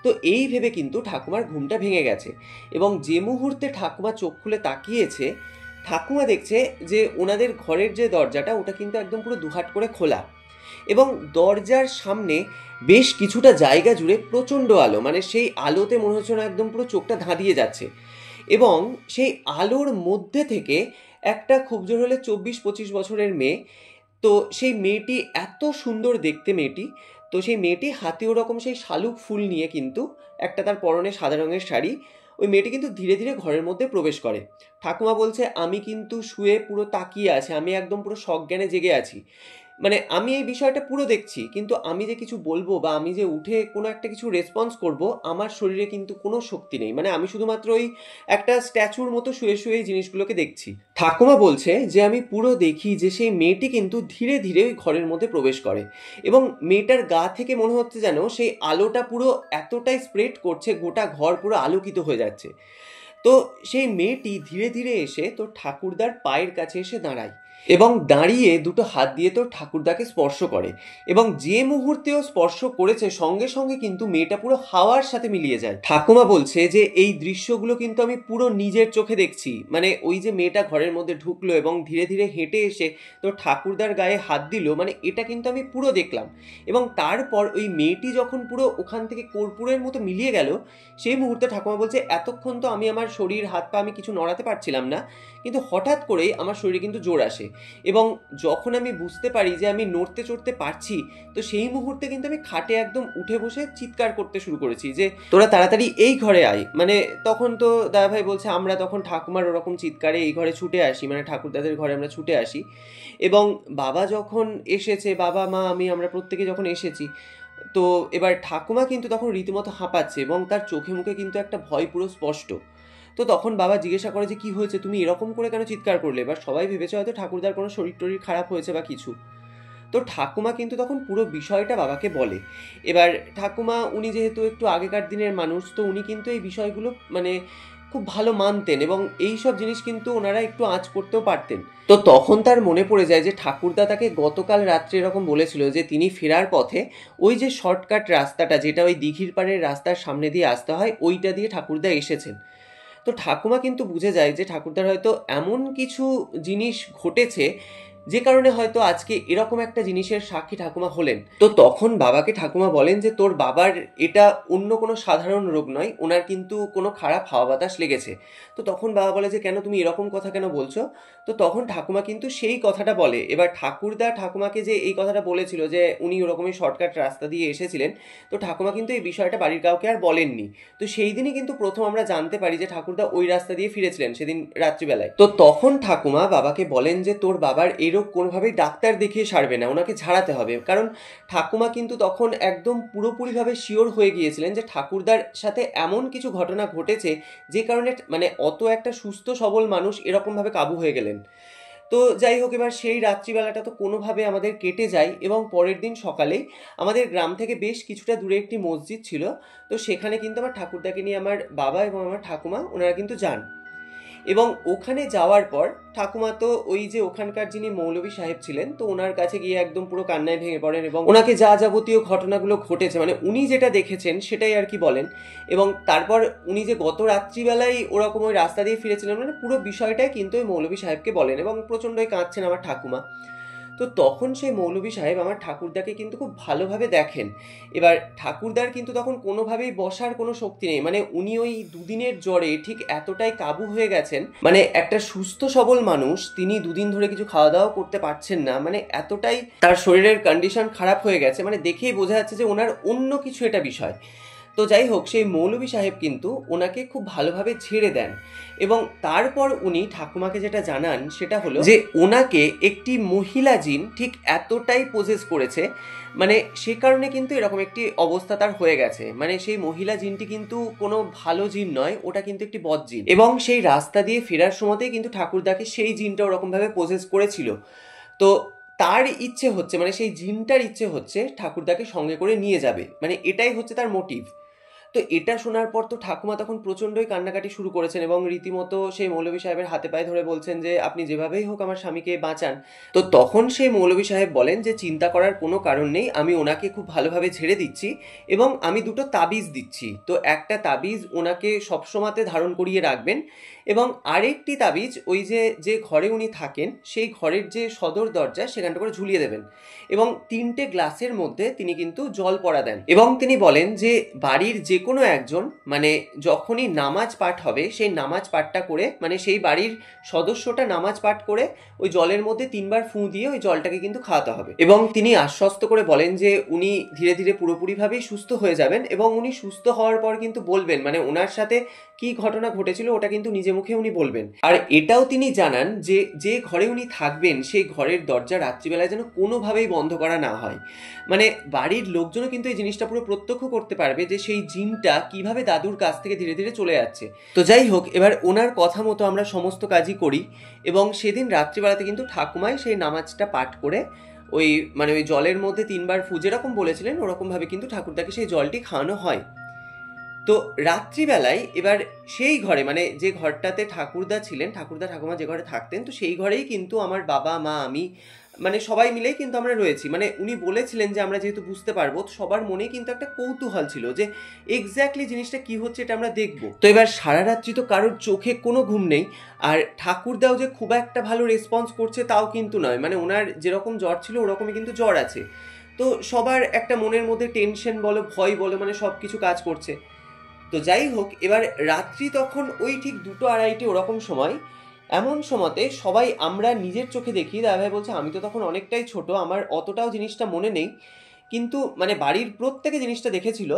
[SPEAKER 1] তো এই ভেবে কিন্তু ঠাকুমার ঘুমটা ভেঙে গেছে এবং যে মুহূর্তে ঠাকুমা চোখ খুলে তাকিয়েছে, ঠাকুমা দেখছে যে ওনাদের ঘরের যে দরজাটা ওটা কিন্তু একদম পুরো দুহাট করে খোলা এবং দরজার সামনে বেশ কিছুটা জায়গা জুড়ে প্রচণ্ড আলো, মানে সেই আলোতে মনে হচ্ছে না একদম পুরো চোখটা ধাঁধিয়ে যাচ্ছে। এবং সেই আলোর মধ্যে থেকে একটা খুব জোর হলে 24-25 বছরের মেয়ে, তো সেই মেয়েটি এত সুন্দর দেখতে মেয়েটি, তো সেই মেয়েটি হাতে ওরকম সেই শালুক ফুল নিয়ে কিন্তু একটা তার পরনে সাদা রঙের শাড়ি, ওই মেয়েটি কিন্তু ধীরে ধীরে ঘরের মধ্যে প্রবেশ করে। ঠাকুমা বলছে আমি কিন্তু শুয়ে পুরো তাকিয়ে আছি, আমি একদম পুরো সজ্ঞানে জেগে আছি, মানে আমি এই বিষয়টা পুরো দেখছি, কিন্তু আমি যে কিছু বলবো বা আমি যে উঠে কোনো একটা কিছু রেসপন্স করব, আমার শরীরে কিন্তু কোনো শক্তি নেই, মানে আমি শুধুমাত্র ওই একটা স্ট্যাচুর মতো শুয়ে শুয়ে এই জিনিসগুলোকে দেখছি। ঠাকুমা বলছে যে আমি পুরো দেখি যে সেই মেয়েটি কিন্তু ধীরে ধীরে ওই ঘরের মধ্যে প্রবেশ করে এবং মেয়েটার গা থেকে মনে হচ্ছে যেন সেই আলোটা পুরো এতটাই স্প্রেড করছে, গোটা ঘর পুরো আলোকিত হয়ে যাচ্ছে। তো সেই মেয়েটি ধীরে ধীরে এসে তো ঠাকুরদার পায়ের কাছে এসে দাঁড়ায় এবং দাঁড়িয়ে দুটো হাত দিয়ে তো ঠাকুরদাকে স্পর্শ করে এবং যে মুহূর্তেও স্পর্শ করেছে সঙ্গে সঙ্গে কিন্তু মেয়েটা পুরো হাওয়ার সাথে মিলিয়ে যায়। ঠাকুমা বলছে যে এই দৃশ্যগুলো কিন্তু আমি পুরো নিজের চোখে দেখছি, মানে ওই যে মেয়েটা ঘরের মধ্যে ঢুকলো এবং ধীরে ধীরে হেঁটে এসে তো ঠাকুরদার গায়ে হাত দিল, মানে এটা কিন্তু আমি পুরো দেখলাম। এবং তারপর ওই মেয়েটি যখন পুরো ওখান থেকে কর্পূরের মতো মিলিয়ে গেল, সেই মুহূর্তে ঠাকুমা বলছে এতক্ষণ তো আমি আমার শরীর হাত পা আমি কিছু নড়াতে পারছিলাম না, কিন্তু হঠাৎ করেই আমার শরীরে কিন্তু জোর আসে এবং যখন আমি বুঝতে পারি যে আমি নড়তে চড়তে পারছি, তো সেই মুহূর্তে কিন্তু আমি খাটে একদম উঠে বসে চিৎকার করতে শুরু করেছি যে তোরা তাড়াতাড়ি এই ঘরে আয়। মানে তখন তো দাদা ভাই বলছে আমরা তখন ঠাকুমার ওরকম চিৎকারে এই ঘরে ছুটে আসি, মানে ঠাকুরদাদের ঘরে আমরা ছুটে আসি এবং বাবা যখন এসেছে, বাবা মা আমি আমরা প্রত্যেকে যখন এসেছি, তো এবার ঠাকুমা কিন্তু তখন রীতিমতো হাঁপাচ্ছে এবং তার চোখে মুখে কিন্তু একটা ভয় পুরো স্পষ্ট। তো তখন বাবা জিজ্ঞাসা করে যে কি হয়েছে, তুমি এরকম করে কেন চিৎকার করলে? এবার সবাই ভেবেছে হয়তো ঠাকুরদার কোনো শরীর টরীর খারাপ হয়েছে বা কিছু। তো ঠাকুমা কিন্তু তখন পুরো বিষয়টা বাবাকে বলে। এবার ঠাকুমা উনি যেহেতু একটু আগেকার দিনের মানুষ, তো উনি কিন্তু এই বিষয়গুলো মানে খুব ভালো মানতেন এবং এই সব জিনিস কিন্তু ওনারা একটু আঁচ করতেও পারতেন। তো তখন তার মনে পড়ে যায় যে ঠাকুরদা তাকে গতকাল রাত্রে এরকম বলেছিল যে তিনি ফেরার পথে ওই যে শর্টকাট রাস্তাটা, যেটা ওই দিঘির পাড়ের রাস্তার সামনে দিয়ে আসতে হয়, ওইটা দিয়ে ঠাকুরদা এসেছেন। তো ঠাকুমা কিন্তু বুঝে যায় যে ঠাকুরদার হয়তো এমন কিছু জিনিস ঘটেছে যে কারণে হয়তো আজকে এরকম একটা জিনিসের সাক্ষী ঠাকুমা হলেন। তো তখন বাবাকে ঠাকুমা বলেন যে তোর বাবার এটা অন্য কোনো সাধারণ রোগ নয়, ওনার কিন্তু কোনো খারাপ হাওয়া বাতাস লেগেছে। তো তখন বাবা বলে যে কেন তুমি এরকম কথা কেন বলছো? তো তখন ঠাকুমা কিন্তু সেই কথাটা বলে। এবার ঠাকুরদা ঠাকুমাকে যে এই কথাটা বলেছিল যে উনি ওরকমই শর্টকাট রাস্তা দিয়ে এসেছিলেন, তো ঠাকুমা কিন্তু এই বিষয়টা বাড়ির কাউকে আর বলেননি। তো সেই দিনই কিন্তু প্রথম আমরা জানতে পারি যে ঠাকুরদা ওই রাস্তা দিয়ে ফিরেছিলেন সেদিন রাত্রিবেলায়। তো তখন ঠাকুমা বাবাকে বলেন যে তোর বাবার এই রোগ কোনোভাবেই ডাক্তার দেখিয়ে সারবে না, ওনাকে ঝাড়াতে হবে। কারণ ঠাকুমা কিন্তু তখন একদম পুরোপুরিভাবে শিওর হয়ে গিয়েছিলেন যে ঠাকুরদার সাথে এমন কিছু ঘটনা ঘটেছে যে কারণে মানে অত একটা সুস্থ সবল মানুষ এরকমভাবে কাবু হয়ে গেলেন। তো যাই হোক, এবার সেই রাত্রিবেলাটা তো কোনোভাবে আমাদের কেটে যায় এবং পরের দিন সকালেই আমাদের গ্রাম থেকে বেশ কিছুটা দূরে একটি মসজিদ ছিল। তো সেখানে কিন্তু আমার ঠাকুরদাকে নিয়ে আমার বাবা এবং আমার ঠাকুমা ওনারা কিন্তু যান। এবং ওখানে যাওয়ার পর ঠাকুমা তো ওই যে ওখানকার যিনি মৌলভী সাহেব ছিলেন, তো ওনার কাছে গিয়ে একদম পুরো কান্নায় ভেঙে পড়েন এবং ওনাকে যা যাবতীয় ঘটনাগুলো ঘটেছে মানে উনি যেটা দেখেছেন সেটাই আর কি বলেন। এবং তারপর উনি যে গত রাত্রিবেলায় ওরকম ওই রাস্তা দিয়ে ফিরেছিলেন মানে পুরো বিষয়টাই কিন্তু ওই মৌলভী সাহেবকে বলেন এবং প্রচণ্ডই কাঁদছেন আমার ঠাকুমা। তো তখন সেই মৌলভী সাহেব আমার ঠাকুরদাকে কিন্তু খুব ভালোভাবে দেখেন। এবার ঠাকুরদার কিন্তু তখন কোনোভাবেই বসার কোনো শক্তি নেই, মানে উনি ওই দুদিনের জ্বরে ঠিক এতটাই কাবু হয়ে গেছেন, মানে একটা সুস্থ সবল মানুষ তিনি দুদিন ধরে কিছু খাওয়া দাওয়া করতে পারছেন না, মানে এতটাই তার শরীরের কন্ডিশন খারাপ হয়ে গেছে, মানে দেখেই বোঝা যাচ্ছে যে ওনার অন্য কিছু এটা বিষয়। তো যাই হোক, সেই মৌলভী সাহেব কিন্তু ওনাকে খুব ভালোভাবে ছেড়ে দেন এবং তারপর উনি ঠাকুমাকে যেটা জানান সেটা হলো যে ওনাকে একটি মহিলা জিন ঠিক এতটাই পজেস করেছে, মানে সে কারণে কিন্তু এরকম একটি অবস্থা তার হয়ে গেছে। মানে সেই মহিলা জিনটি কিন্তু কোনো ভালো জিন নয়, ওটা কিন্তু একটি বদ জিন। এবং সেই রাস্তা দিয়ে ফেরার সময়তেই কিন্তু ঠাকুরদাকে সেই জিনটা ওরকমভাবে পজেস করেছিল। তো তার ইচ্ছে হচ্ছে মানে সেই জিনটার ইচ্ছে হচ্ছে ঠাকুরদাকে সঙ্গে করে নিয়ে যাবে, মানে এটাই হচ্ছে তার মোটিভ। তো এটা শোনার পর তো ঠাকুমা তখন প্রচণ্ডই কান্নাকাটি শুরু করেছেন এবং রীতিমতো সেই মৌলভী সাহেবের হাতে পায়ে ধরে বলছেন যে আপনি যেভাবেই হোক আমার স্বামীকে বাঁচান। তো তখন সেই মৌলভী সাহেব বলেন যে চিন্তা করার কোনো কারণ নেই, আমি ওনাকে খুব ভালোভাবে ছেড়ে দিচ্ছি এবং আমি দুটো তাবিজ দিচ্ছি। তো একটা তাবিজ ওনাকে সবসময়তে ধারণ করিয়ে রাখবেন এবং আরেকটি তাবিজ ওই যে যে ঘরে উনি থাকেন সেই ঘরের যে সদর দরজা সেখানটা করে ঝুলিয়ে দেবেন এবং 3টে গ্লাসের মধ্যে তিনি কিন্তু জল পড়া দেন এবং তিনি বলেন যে বাড়ির যে কোনো একজন মানে যখনই নামাজ পাঠ হবে সেই নামাজ পাঠটা করে মানে সেই বাড়ির সদস্যটা নামাজ পাঠ করে ওই জলের মধ্যে 3বার ফু দিয়ে ওই জলটাকে কিন্তু খাওয়াতে হবে। এবং তিনি আশ্বস্ত করে বলেন যে উনি ধীরে ধীরে পুরোপুরিভাবেই সুস্থ হয়ে যাবেন এবং উনি সুস্থ হওয়ার পর কিন্তু বলবেন মানে ওনার সাথে কি ঘটনা ঘটেছিল ওটা কিন্তু নিজে মুখে উনি বলবেন। আর এটাও তিনি জানান যে যে ঘরে উনি থাকবেন সেই ঘরের দরজা রাত্রিবেলায় যেন কোনোভাবেই বন্ধ করা না হয়, মানে বাড়ির লোকজনও কিন্তু এই জিনিসটা পুরো প্রত্যক্ষ করতে পারবে যে সেই জিনটা কিভাবে দাদুর কাছ থেকে ধীরে ধীরে চলে যাচ্ছে। তো যাই হোক, এবার ওনার কথা মতো আমরা সমস্ত কাজই করি এবং সেদিন রাত্রিবেলাতে কিন্তু ঠাকুমাই সেই নামাজটা পাঠ করে ওই মানে ওই জলের মধ্যে 3বার ফু যেরকম বলেছিলেন ওরকমভাবে কিন্তু ঠাকুরদাকে সেই জলটি খাওয়ানো হয়। তো রাত্রিবেলায় এবার সেই ঘরে মানে যে ঘরটাতে ঠাকুরদা ছিলেন, ঠাকুরদা ঠাকুমা যে ঘরে থাকতেন, তো সেই ঘরেই কিন্তু আমার বাবা মা আমি মানে সবাই মিলেই কিন্তু আমরা রয়েছি। মানে উনি বলেছিলেন যে আমরা যেহেতু বুঝতে পারবো, সবার মনেই কিন্তু একটা কৌতূহল ছিল যে এক্স্যাক্টলি জিনিসটা কি হচ্ছে এটা আমরা দেখবো। তো এবার সারা রাত্রি তো কারোর চোখে কোনো ঘুম নেই, আর ঠাকুরদাও যে খুব একটা ভালো রেসপন্স করছে তাও কিন্তু নয়, মানে ওনার যেরকম জ্বর ছিল ওরকমই কিন্তু জ্বর আছে। তো সবার একটা মনের মধ্যে টেনশন বলো ভয় বলো মানে সব কিছু কাজ করছে। তো যাই হোক, এবার রাত্রি তখন ওই ঠিক 2-2:30 ওরকম সময়, এমন সময়তে সবাই আমরা নিজের চোখে দেখি। দাদাভাই বলছে আমি তো তখন অনেকটাই ছোট, আমার অতটাও জিনিসটা মনে নেই, কিন্তু মানে বাড়ির প্রত্যেকে জিনিসটা দেখেছিল।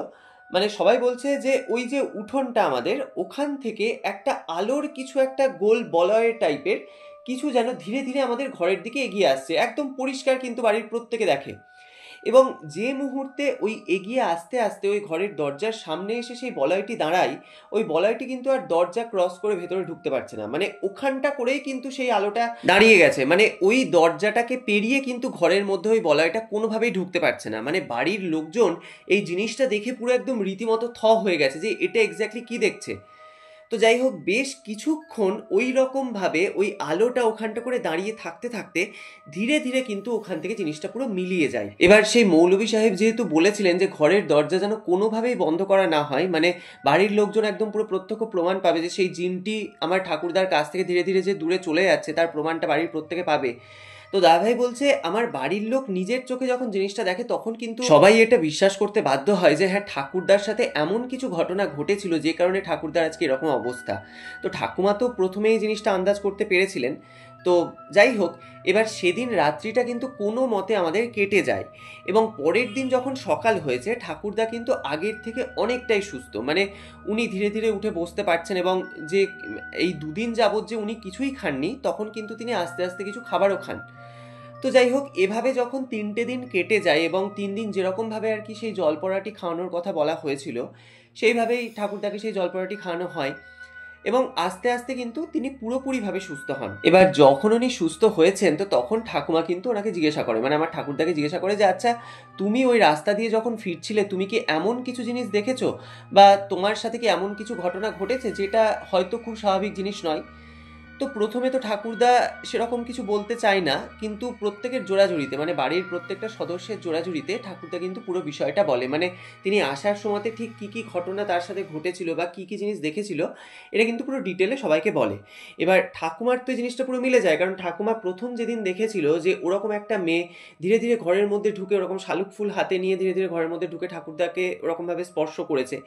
[SPEAKER 1] মানে সবাই বলছে যে ওই যে উঠোনটা আমাদের ওখান থেকে একটা আলোর কিছু একটা গোল বলয়ের টাইপের কিছু যেন ধীরে ধীরে আমাদের ঘরের দিকে এগিয়ে আসছে, একদম পরিষ্কার কিন্তু বাড়ির প্রত্যেকে দেখে। এবং যে মুহূর্তে ওই এগিয়ে আসতে আসতে ওই ঘরের দরজার সামনে এসে সেই বলয়টি দাঁড়ায়, ওই বলয়টি কিন্তু আর দরজা ক্রস করে ভেতরে ঢুকতে পারছে না, মানে ওখানটা করেই কিন্তু সেই আলোটা দাঁড়িয়ে গেছে, মানে ওই দরজাটাকে পেরিয়ে কিন্তু ঘরের মধ্যে ওই বলয়টা কোনোভাবেই ঢুকতে পারছে না। মানে বাড়ির লোকজন এই জিনিসটা দেখে পুরো একদম রীতিমতো হয়ে গেছে যে এটা এক্স্যাক্টলি কি দেখছে। তো যাই হোক, বেশ কিছুক্ষণ ওই রকমভাবে ওই আলোটা ওখানটা করে দাঁড়িয়ে থাকতে থাকতে ধীরে ধীরে কিন্তু ওখান থেকে জিনিসটা পুরো মিলিয়ে যায়। এবার সেই মৌলভী সাহেব যেহেতু বলেছিলেন যে ঘরের দরজা যেন কোনোভাবেই বন্ধ করা না হয়, মানে বাড়ির লোকজন একদম পুরো প্রত্যক্ষ প্রমাণ পাবে যে সেই জিনটি আমার ঠাকুরদার কাছ থেকে ধীরে ধীরে যে দূরে চলে যাচ্ছে তার প্রমাণটা বাড়ির প্রত্যেকে পাবে। তো দাদাভাই বলছে আমার বাড়ির লোক নিজের চোখে যখন জিনিসটা দেখে তখন কিন্তু সবাই এটা বিশ্বাস করতে বাধ্য হয় যে হ্যাঁ, ঠাকুরদার সাথে এমন কিছু ঘটনা ঘটেছিল যে কারণে ঠাকুরদার আজকে এরকম অবস্থা। তো ঠাকুমা তো প্রথমে এই জিনিসটা আন্দাজ করতে পেরেছিলেন। তো যাই হোক, এবার সেদিন রাত্রিটা কিন্তু কোনো মতে আমাদের কেটে যায় এবং পরের দিন যখন সকাল হয়েছে ঠাকুরদা কিন্তু আগের থেকে অনেকটাই সুস্থ, মানে উনি ধীরে ধীরে উঠে বসতে পারছেন এবং যে এই দুদিন যাবৎ যে উনি কিছুই খাননি তখন কিন্তু তিনি আস্তে আস্তে কিছু খাবারও খান। তো যাই হোক, এভাবে যখন 3টে দিন কেটে যায় এবং 3 দিন যেরকমভাবে আর কি সেই জলপড়াটি খাওয়ানোর কথা বলা হয়েছিল সেইভাবেই ঠাকুরদাকে সেই জলপড়াটি খাওয়ানো হয় এবং আস্তে আস্তে কিন্তু তিনি পুরোপুরিভাবে সুস্থ হন। এবার যখন উনি সুস্থ হয়েছেন তো তখন ঠাকুমা কিন্তু ওনাকে জিজ্ঞাসা করে, মানে আমার ঠাকুরদাকে জিজ্ঞাসা করে যে আচ্ছা, তুমি ওই রাস্তা দিয়ে যখন ফিরছিলে তুমি কি এমন কিছু জিনিস দেখেছো বা তোমার সাথে কি এমন কিছু ঘটনা ঘটেছে যেটা হয়তো খুব স্বাভাবিক জিনিস নয়? তো প্রথমে তো ঠাকুরদা সেরকম কিছু বলতে চায় না, কিন্তু প্রত্যেকের জোড়াজুড়িতে, মানে বাড়ির প্রত্যেকটা সদস্যের জোড়াজুড়িতে ঠাকুরদা কিন্তু পুরো বিষয়টা বলে, মানে তিনি আসার সময়তে ঠিক কী কী ঘটনা তার সাথে ঘটেছিল বা কী কী জিনিস দেখেছিল এটা কিন্তু পুরো ডিটেলে সবাইকে বলে। এবার ঠাকুমার তো এই জিনিসটা পুরো মিলে যায়, কারণ ঠাকুমা প্রথম যেদিন দেখেছিল যে ওরকম একটা মেয়ে ধীরে ধীরে ঘরের মধ্যে ঢুকে ওরকম শালুক ফুল হাতে নিয়ে ধীরে ধীরে ঘরের মধ্যে ঢুকে ঠাকুরদাকে ওরকমভাবে স্পর্শ করেছে।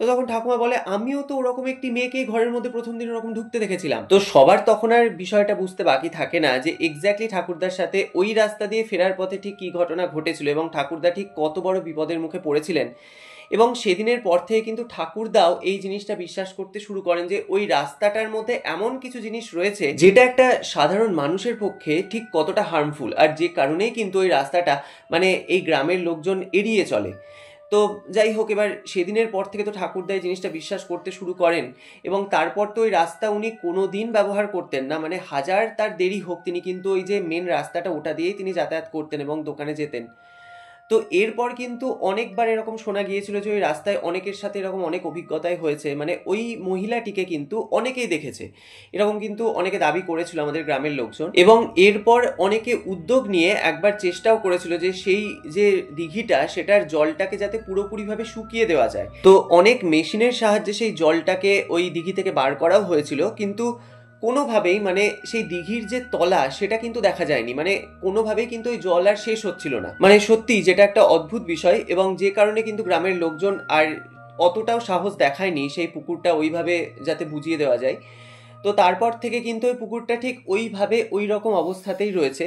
[SPEAKER 1] তো তখন ঠাকুমা বলে আমিও তো ওরকম একটি মেয়েকেই ঘরের মধ্যে প্রথম দিন ওরকম ঢুকতে দেখেছিলাম। তো সবার তখন আর বিষয়টা বুঝতে বাকি থাকে না যে এক্স্যাক্টলি ঠাকুরদার সাথে ওই রাস্তা দিয়ে ফেরার পথে ঠিক কী ঘটনা ঘটেছিল এবং ঠাকুরদা ঠিক কত বড় বিপদের মুখে পড়েছিলেন। এবং সেদিনের পর থেকে কিন্তু ঠাকুরদাও এই জিনিসটা বিশ্বাস করতে শুরু করেন যে ওই রাস্তাটার মধ্যে এমন কিছু জিনিস রয়েছে যেটা একটা সাধারণ মানুষের পক্ষে ঠিক কতটা হার্মফুল, আর যে কারণেই কিন্তু ওই রাস্তাটা মানে এই গ্রামের লোকজন এড়িয়ে চলে। তো যাই হোক, এবার সেদিনের পর থেকে তো ঠাকুরদা এই জিনিসটা বিশ্বাস করতে শুরু করেন এবং তারপর তো ওই রাস্তা উনি কোনো দিন ব্যবহার করতেন না, মানে হাজার তার দেরি হোক তিনি কিন্তু ওই যে মেন রাস্তাটা ওটা দিয়েই তিনি যাতায়াত করতেন এবং দোকানে যেতেন। তো এরপর কিন্তু অনেকবার এরকম শোনা গিয়েছিল যে ওই রাস্তায় অনেকের সাথে এরকম অনেক অভিজ্ঞতাই হয়েছে, মানে ওই মহিলাটিকে কিন্তু অনেকেই দেখেছে, এরকম কিন্তু অনেকে দাবি করেছিল আমাদের গ্রামের লোকজন। এবং এরপর অনেকে উদ্যোগ নিয়ে একবার চেষ্টাও করেছিল যে সেই যে দিঘিটা সেটার জলটাকে যাতে পুরোপুরিভাবে শুকিয়ে দেওয়া যায়। তো অনেক মেশিনের সাহায্যে সেই জলটাকে ওই দিঘি থেকে বার করাও হয়েছিল, কিন্তু কোনোভাবেই মানে সেই দিঘির যে তলা সেটা কিন্তু দেখা যায়নি, মানে কোনোভাবেই কিন্তু ওই জল আর শেষ হচ্ছিল না, মানে সত্যি যেটা একটা অদ্ভুত বিষয়। এবং যে কারণে কিন্তু গ্রামের লোকজন আর অতটাও সাহস দেখায়নি সেই পুকুরটা ওইভাবে যাতে বুঝিয়ে দেওয়া যায়। তো তারপর থেকে কিন্তু ওই পুকুরটা ঠিক ওইভাবে ওই রকম অবস্থাতেই রয়েছে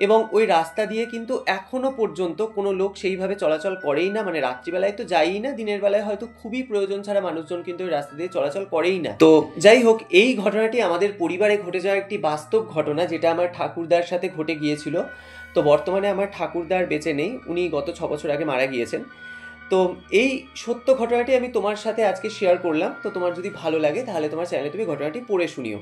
[SPEAKER 1] এবং ওই রাস্তা দিয়ে কিন্তু এখনো পর্যন্ত কোনো লোক সেইভাবে চলাচল করেই না, মানে রাত্রিবেলায় তো যায়ই না, দিনের বেলায় হয়তো খুবই প্রয়োজন ছাড়া মানুষজন কিন্তু ওই রাস্তা দিয়ে চলাচল করেই না। তো যাই হোক, এই ঘটনাটি আমাদের পরিবারে ঘটে যাওয়া একটি বাস্তব ঘটনা যেটা আমার ঠাকুরদার সাথে ঘটে গিয়েছিল। তো বর্তমানে আমার ঠাকুরদার বেঁচে নেই, উনি গত 6 বছর আগে মারা গিয়েছেন। তো এই সত্য ঘটনাটি আমি তোমার সাথে আজকে শেয়ার করলাম। তো তোমার যদি ভালো লাগে তাহলে তোমার চ্যানেলে তুমি ঘটনাটি পড়ে শুনিও।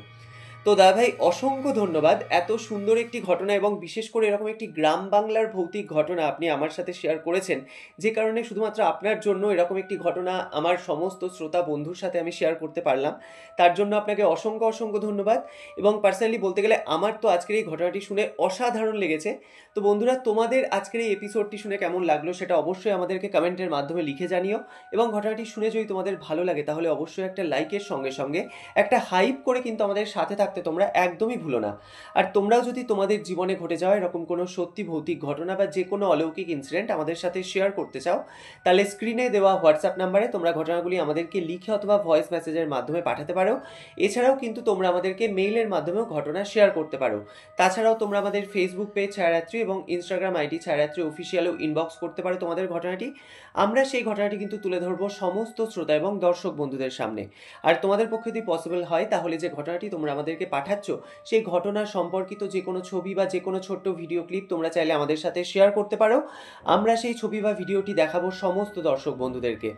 [SPEAKER 1] তো দাদা ভাই, অসংখ্য ধন্যবাদ, এত সুন্দর একটি ঘটনা এবং বিশেষ করে এরকম একটি গ্রাম বাংলার ভৌতিক ঘটনা আপনি আমার সাথে শেয়ার করেছেন, যে কারণে শুধুমাত্র আপনার জন্য এরকম একটি ঘটনা আমার সমস্ত শ্রোতা বন্ধুর সাথে আমি শেয়ার করতে পারলাম। তার জন্য আপনাকে অসংখ্য অসংখ্য ধন্যবাদ। এবং পার্সোনালি বলতে গেলে আমার তো আজকের এই ঘটনাটি শুনে অসাধারণ লেগেছে। তো বন্ধুরা, তোমাদের আজকের এই এপিসোডটি শুনে কেমন লাগলো সেটা অবশ্যই আমাদেরকে কমেন্টের মাধ্যমে লিখে জানিও। এবং ঘটনাটি শুনে যদি তোমাদের ভালো লাগে তাহলে অবশ্যই একটা লাইকের সঙ্গে সঙ্গে একটা হাইপ করে কিন্তু আমাদের সাথে থাকতে তোমরা একদমই ভুলো না। আর তোমরাও যদি তোমাদের জীবনে ঘটে যাওয়া এরকম কোনো সত্যি ভৌতিক ঘটনা বা যে কোনো অলৌকিক ইনসিডেন্ট আমাদের সাথে শেয়ার করতে চাও, তাহলে স্ক্রিনে দেওয়া হোয়াটসঅ্যাপ নাম্বারে তোমরা ঘটনাগুলি আমাদেরকে লিখে অথবা ভয়েস মেসেজের মাধ্যমে পাঠাতে পারো। এছাড়াও কিন্তু তোমরা আমাদেরকে মেইলের মাধ্যমেও ঘটনা শেয়ার করতে পারো। তাছাড়াও তোমরা আমাদের ফেসবুক পেজ ছায়ারাত্রি এবং ইনস্টাগ্রাম আইডি ছায়ারাত্রি অফিসিয়ালও ইনবক্স করতে পারো তোমাদের ঘটনাটি। আমরা সেই ঘটনাটি কিন্তু তুলে ধরবো সমস্ত শ্রোতা এবং দর্শক বন্ধুদের সামনে। আর তোমাদের পক্ষে যদি পসিবল হয় তাহলে যে ঘটনাটি তোমরা আমাদের আমাদেরকে পাঠাচ্ছ, সেই ঘটনা সম্পর্কিত যে কোনো ছবি বা যে কোনো ছোট্ট ভিডিও ক্লিপ তোমরা চাইলে আমাদের সাথে শেয়ার করতে পারো। আমরা সেই ছবি বা ভিডিওটি দেখাবো সমস্ত দর্শক বন্ধুদেরকে।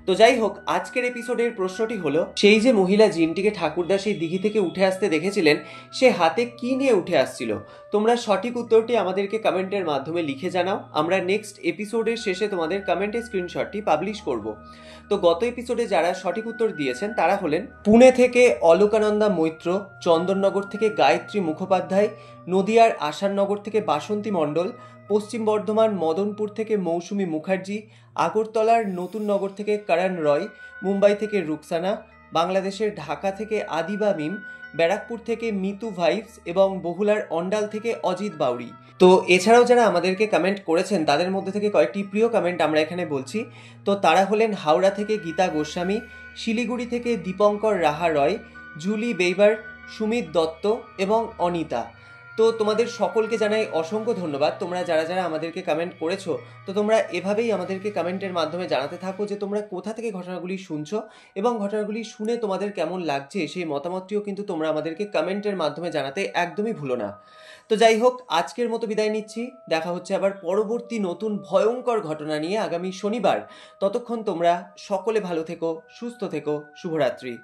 [SPEAKER 1] তো যাই হোক, আজকের এপিসোডের প্রশ্নটি হলো, সেই যে মহিলা জিনটিকে ঠাকুরদা সেই দিঘি থেকে উঠে আসতে দেখেছিলেন, সে হাতে কি নিয়ে উঠে আসছিল? তোমরা সঠিক উত্তরটি আমাদেরকে কমেন্টের মাধ্যমে লিখে জানাও। আমরা নেক্সট এপিসোডের শেষে তোমাদের কমেন্টের স্ক্রিনশটটি পাবলিশ করব। তো গত এপিসোডে যারা সঠিক উত্তর দিয়েছেন তারা হলেন পুনে থেকে অলোকানন্দা মৈত্র, চন্দননগর থেকে গায়ত্রী মুখোপাধ্যায়, নদিয়ার আসাননগর থেকে বাসন্তী মণ্ডল, পশ্চিম বর্ধমান মদনপুর থেকে মৌসুমী মুখার্জি, আগরতলার নতুন নগর থেকে করণ রয়, মুম্বাই থেকে রুকসানা, বাংলাদেশের ঢাকা থেকে আদিবা মিম, ব্যারাকপুর থেকে মিতু ভাইভস এবং বহুলার অন্ডাল থেকে অজিত বাউরি। তো এছাড়াও যারা আমাদেরকে কমেন্ট করেছেন তাদের মধ্যে থেকে কয়েকটি প্রিয় কমেন্ট আমরা এখানে বলছি। তো তারা হলেন হাওড়া থেকে গীতা গোস্বামী, শিলিগুড়ি থেকে দীপঙ্কর রাহা রয়, জুলি বেইবার, সুমিত দত্ত এবং অনিতা। তো তোমাদের সকলকে জানাই অসংখ্য ধন্যবাদ, তোমরা যারা যারা আমাদেরকে কমেন্ট করেছো। তো তোমরা এভাবেই আমাদেরকে কমেন্টের মাধ্যমে জানাতে থাকো যে তোমরা কোথা থেকে ঘটনাগুলি শুনছো এবং ঘটনাগুলি শুনে তোমাদের কেমন লাগছে, সেই মতামতটিও কিন্তু তোমরা আমাদেরকে কমেন্টের মাধ্যমে জানাতে একদমই ভুলো না। তো যাই হোক, আজকের মতো বিদায় নিচ্ছি। দেখা হচ্ছে আবার পরবর্তী নতুন ভয়ঙ্কর ঘটনা নিয়ে আগামী শনিবার। ততক্ষণ তোমরা সকলে ভালো থেকো, সুস্থ থেকো। শুভরাত্রি।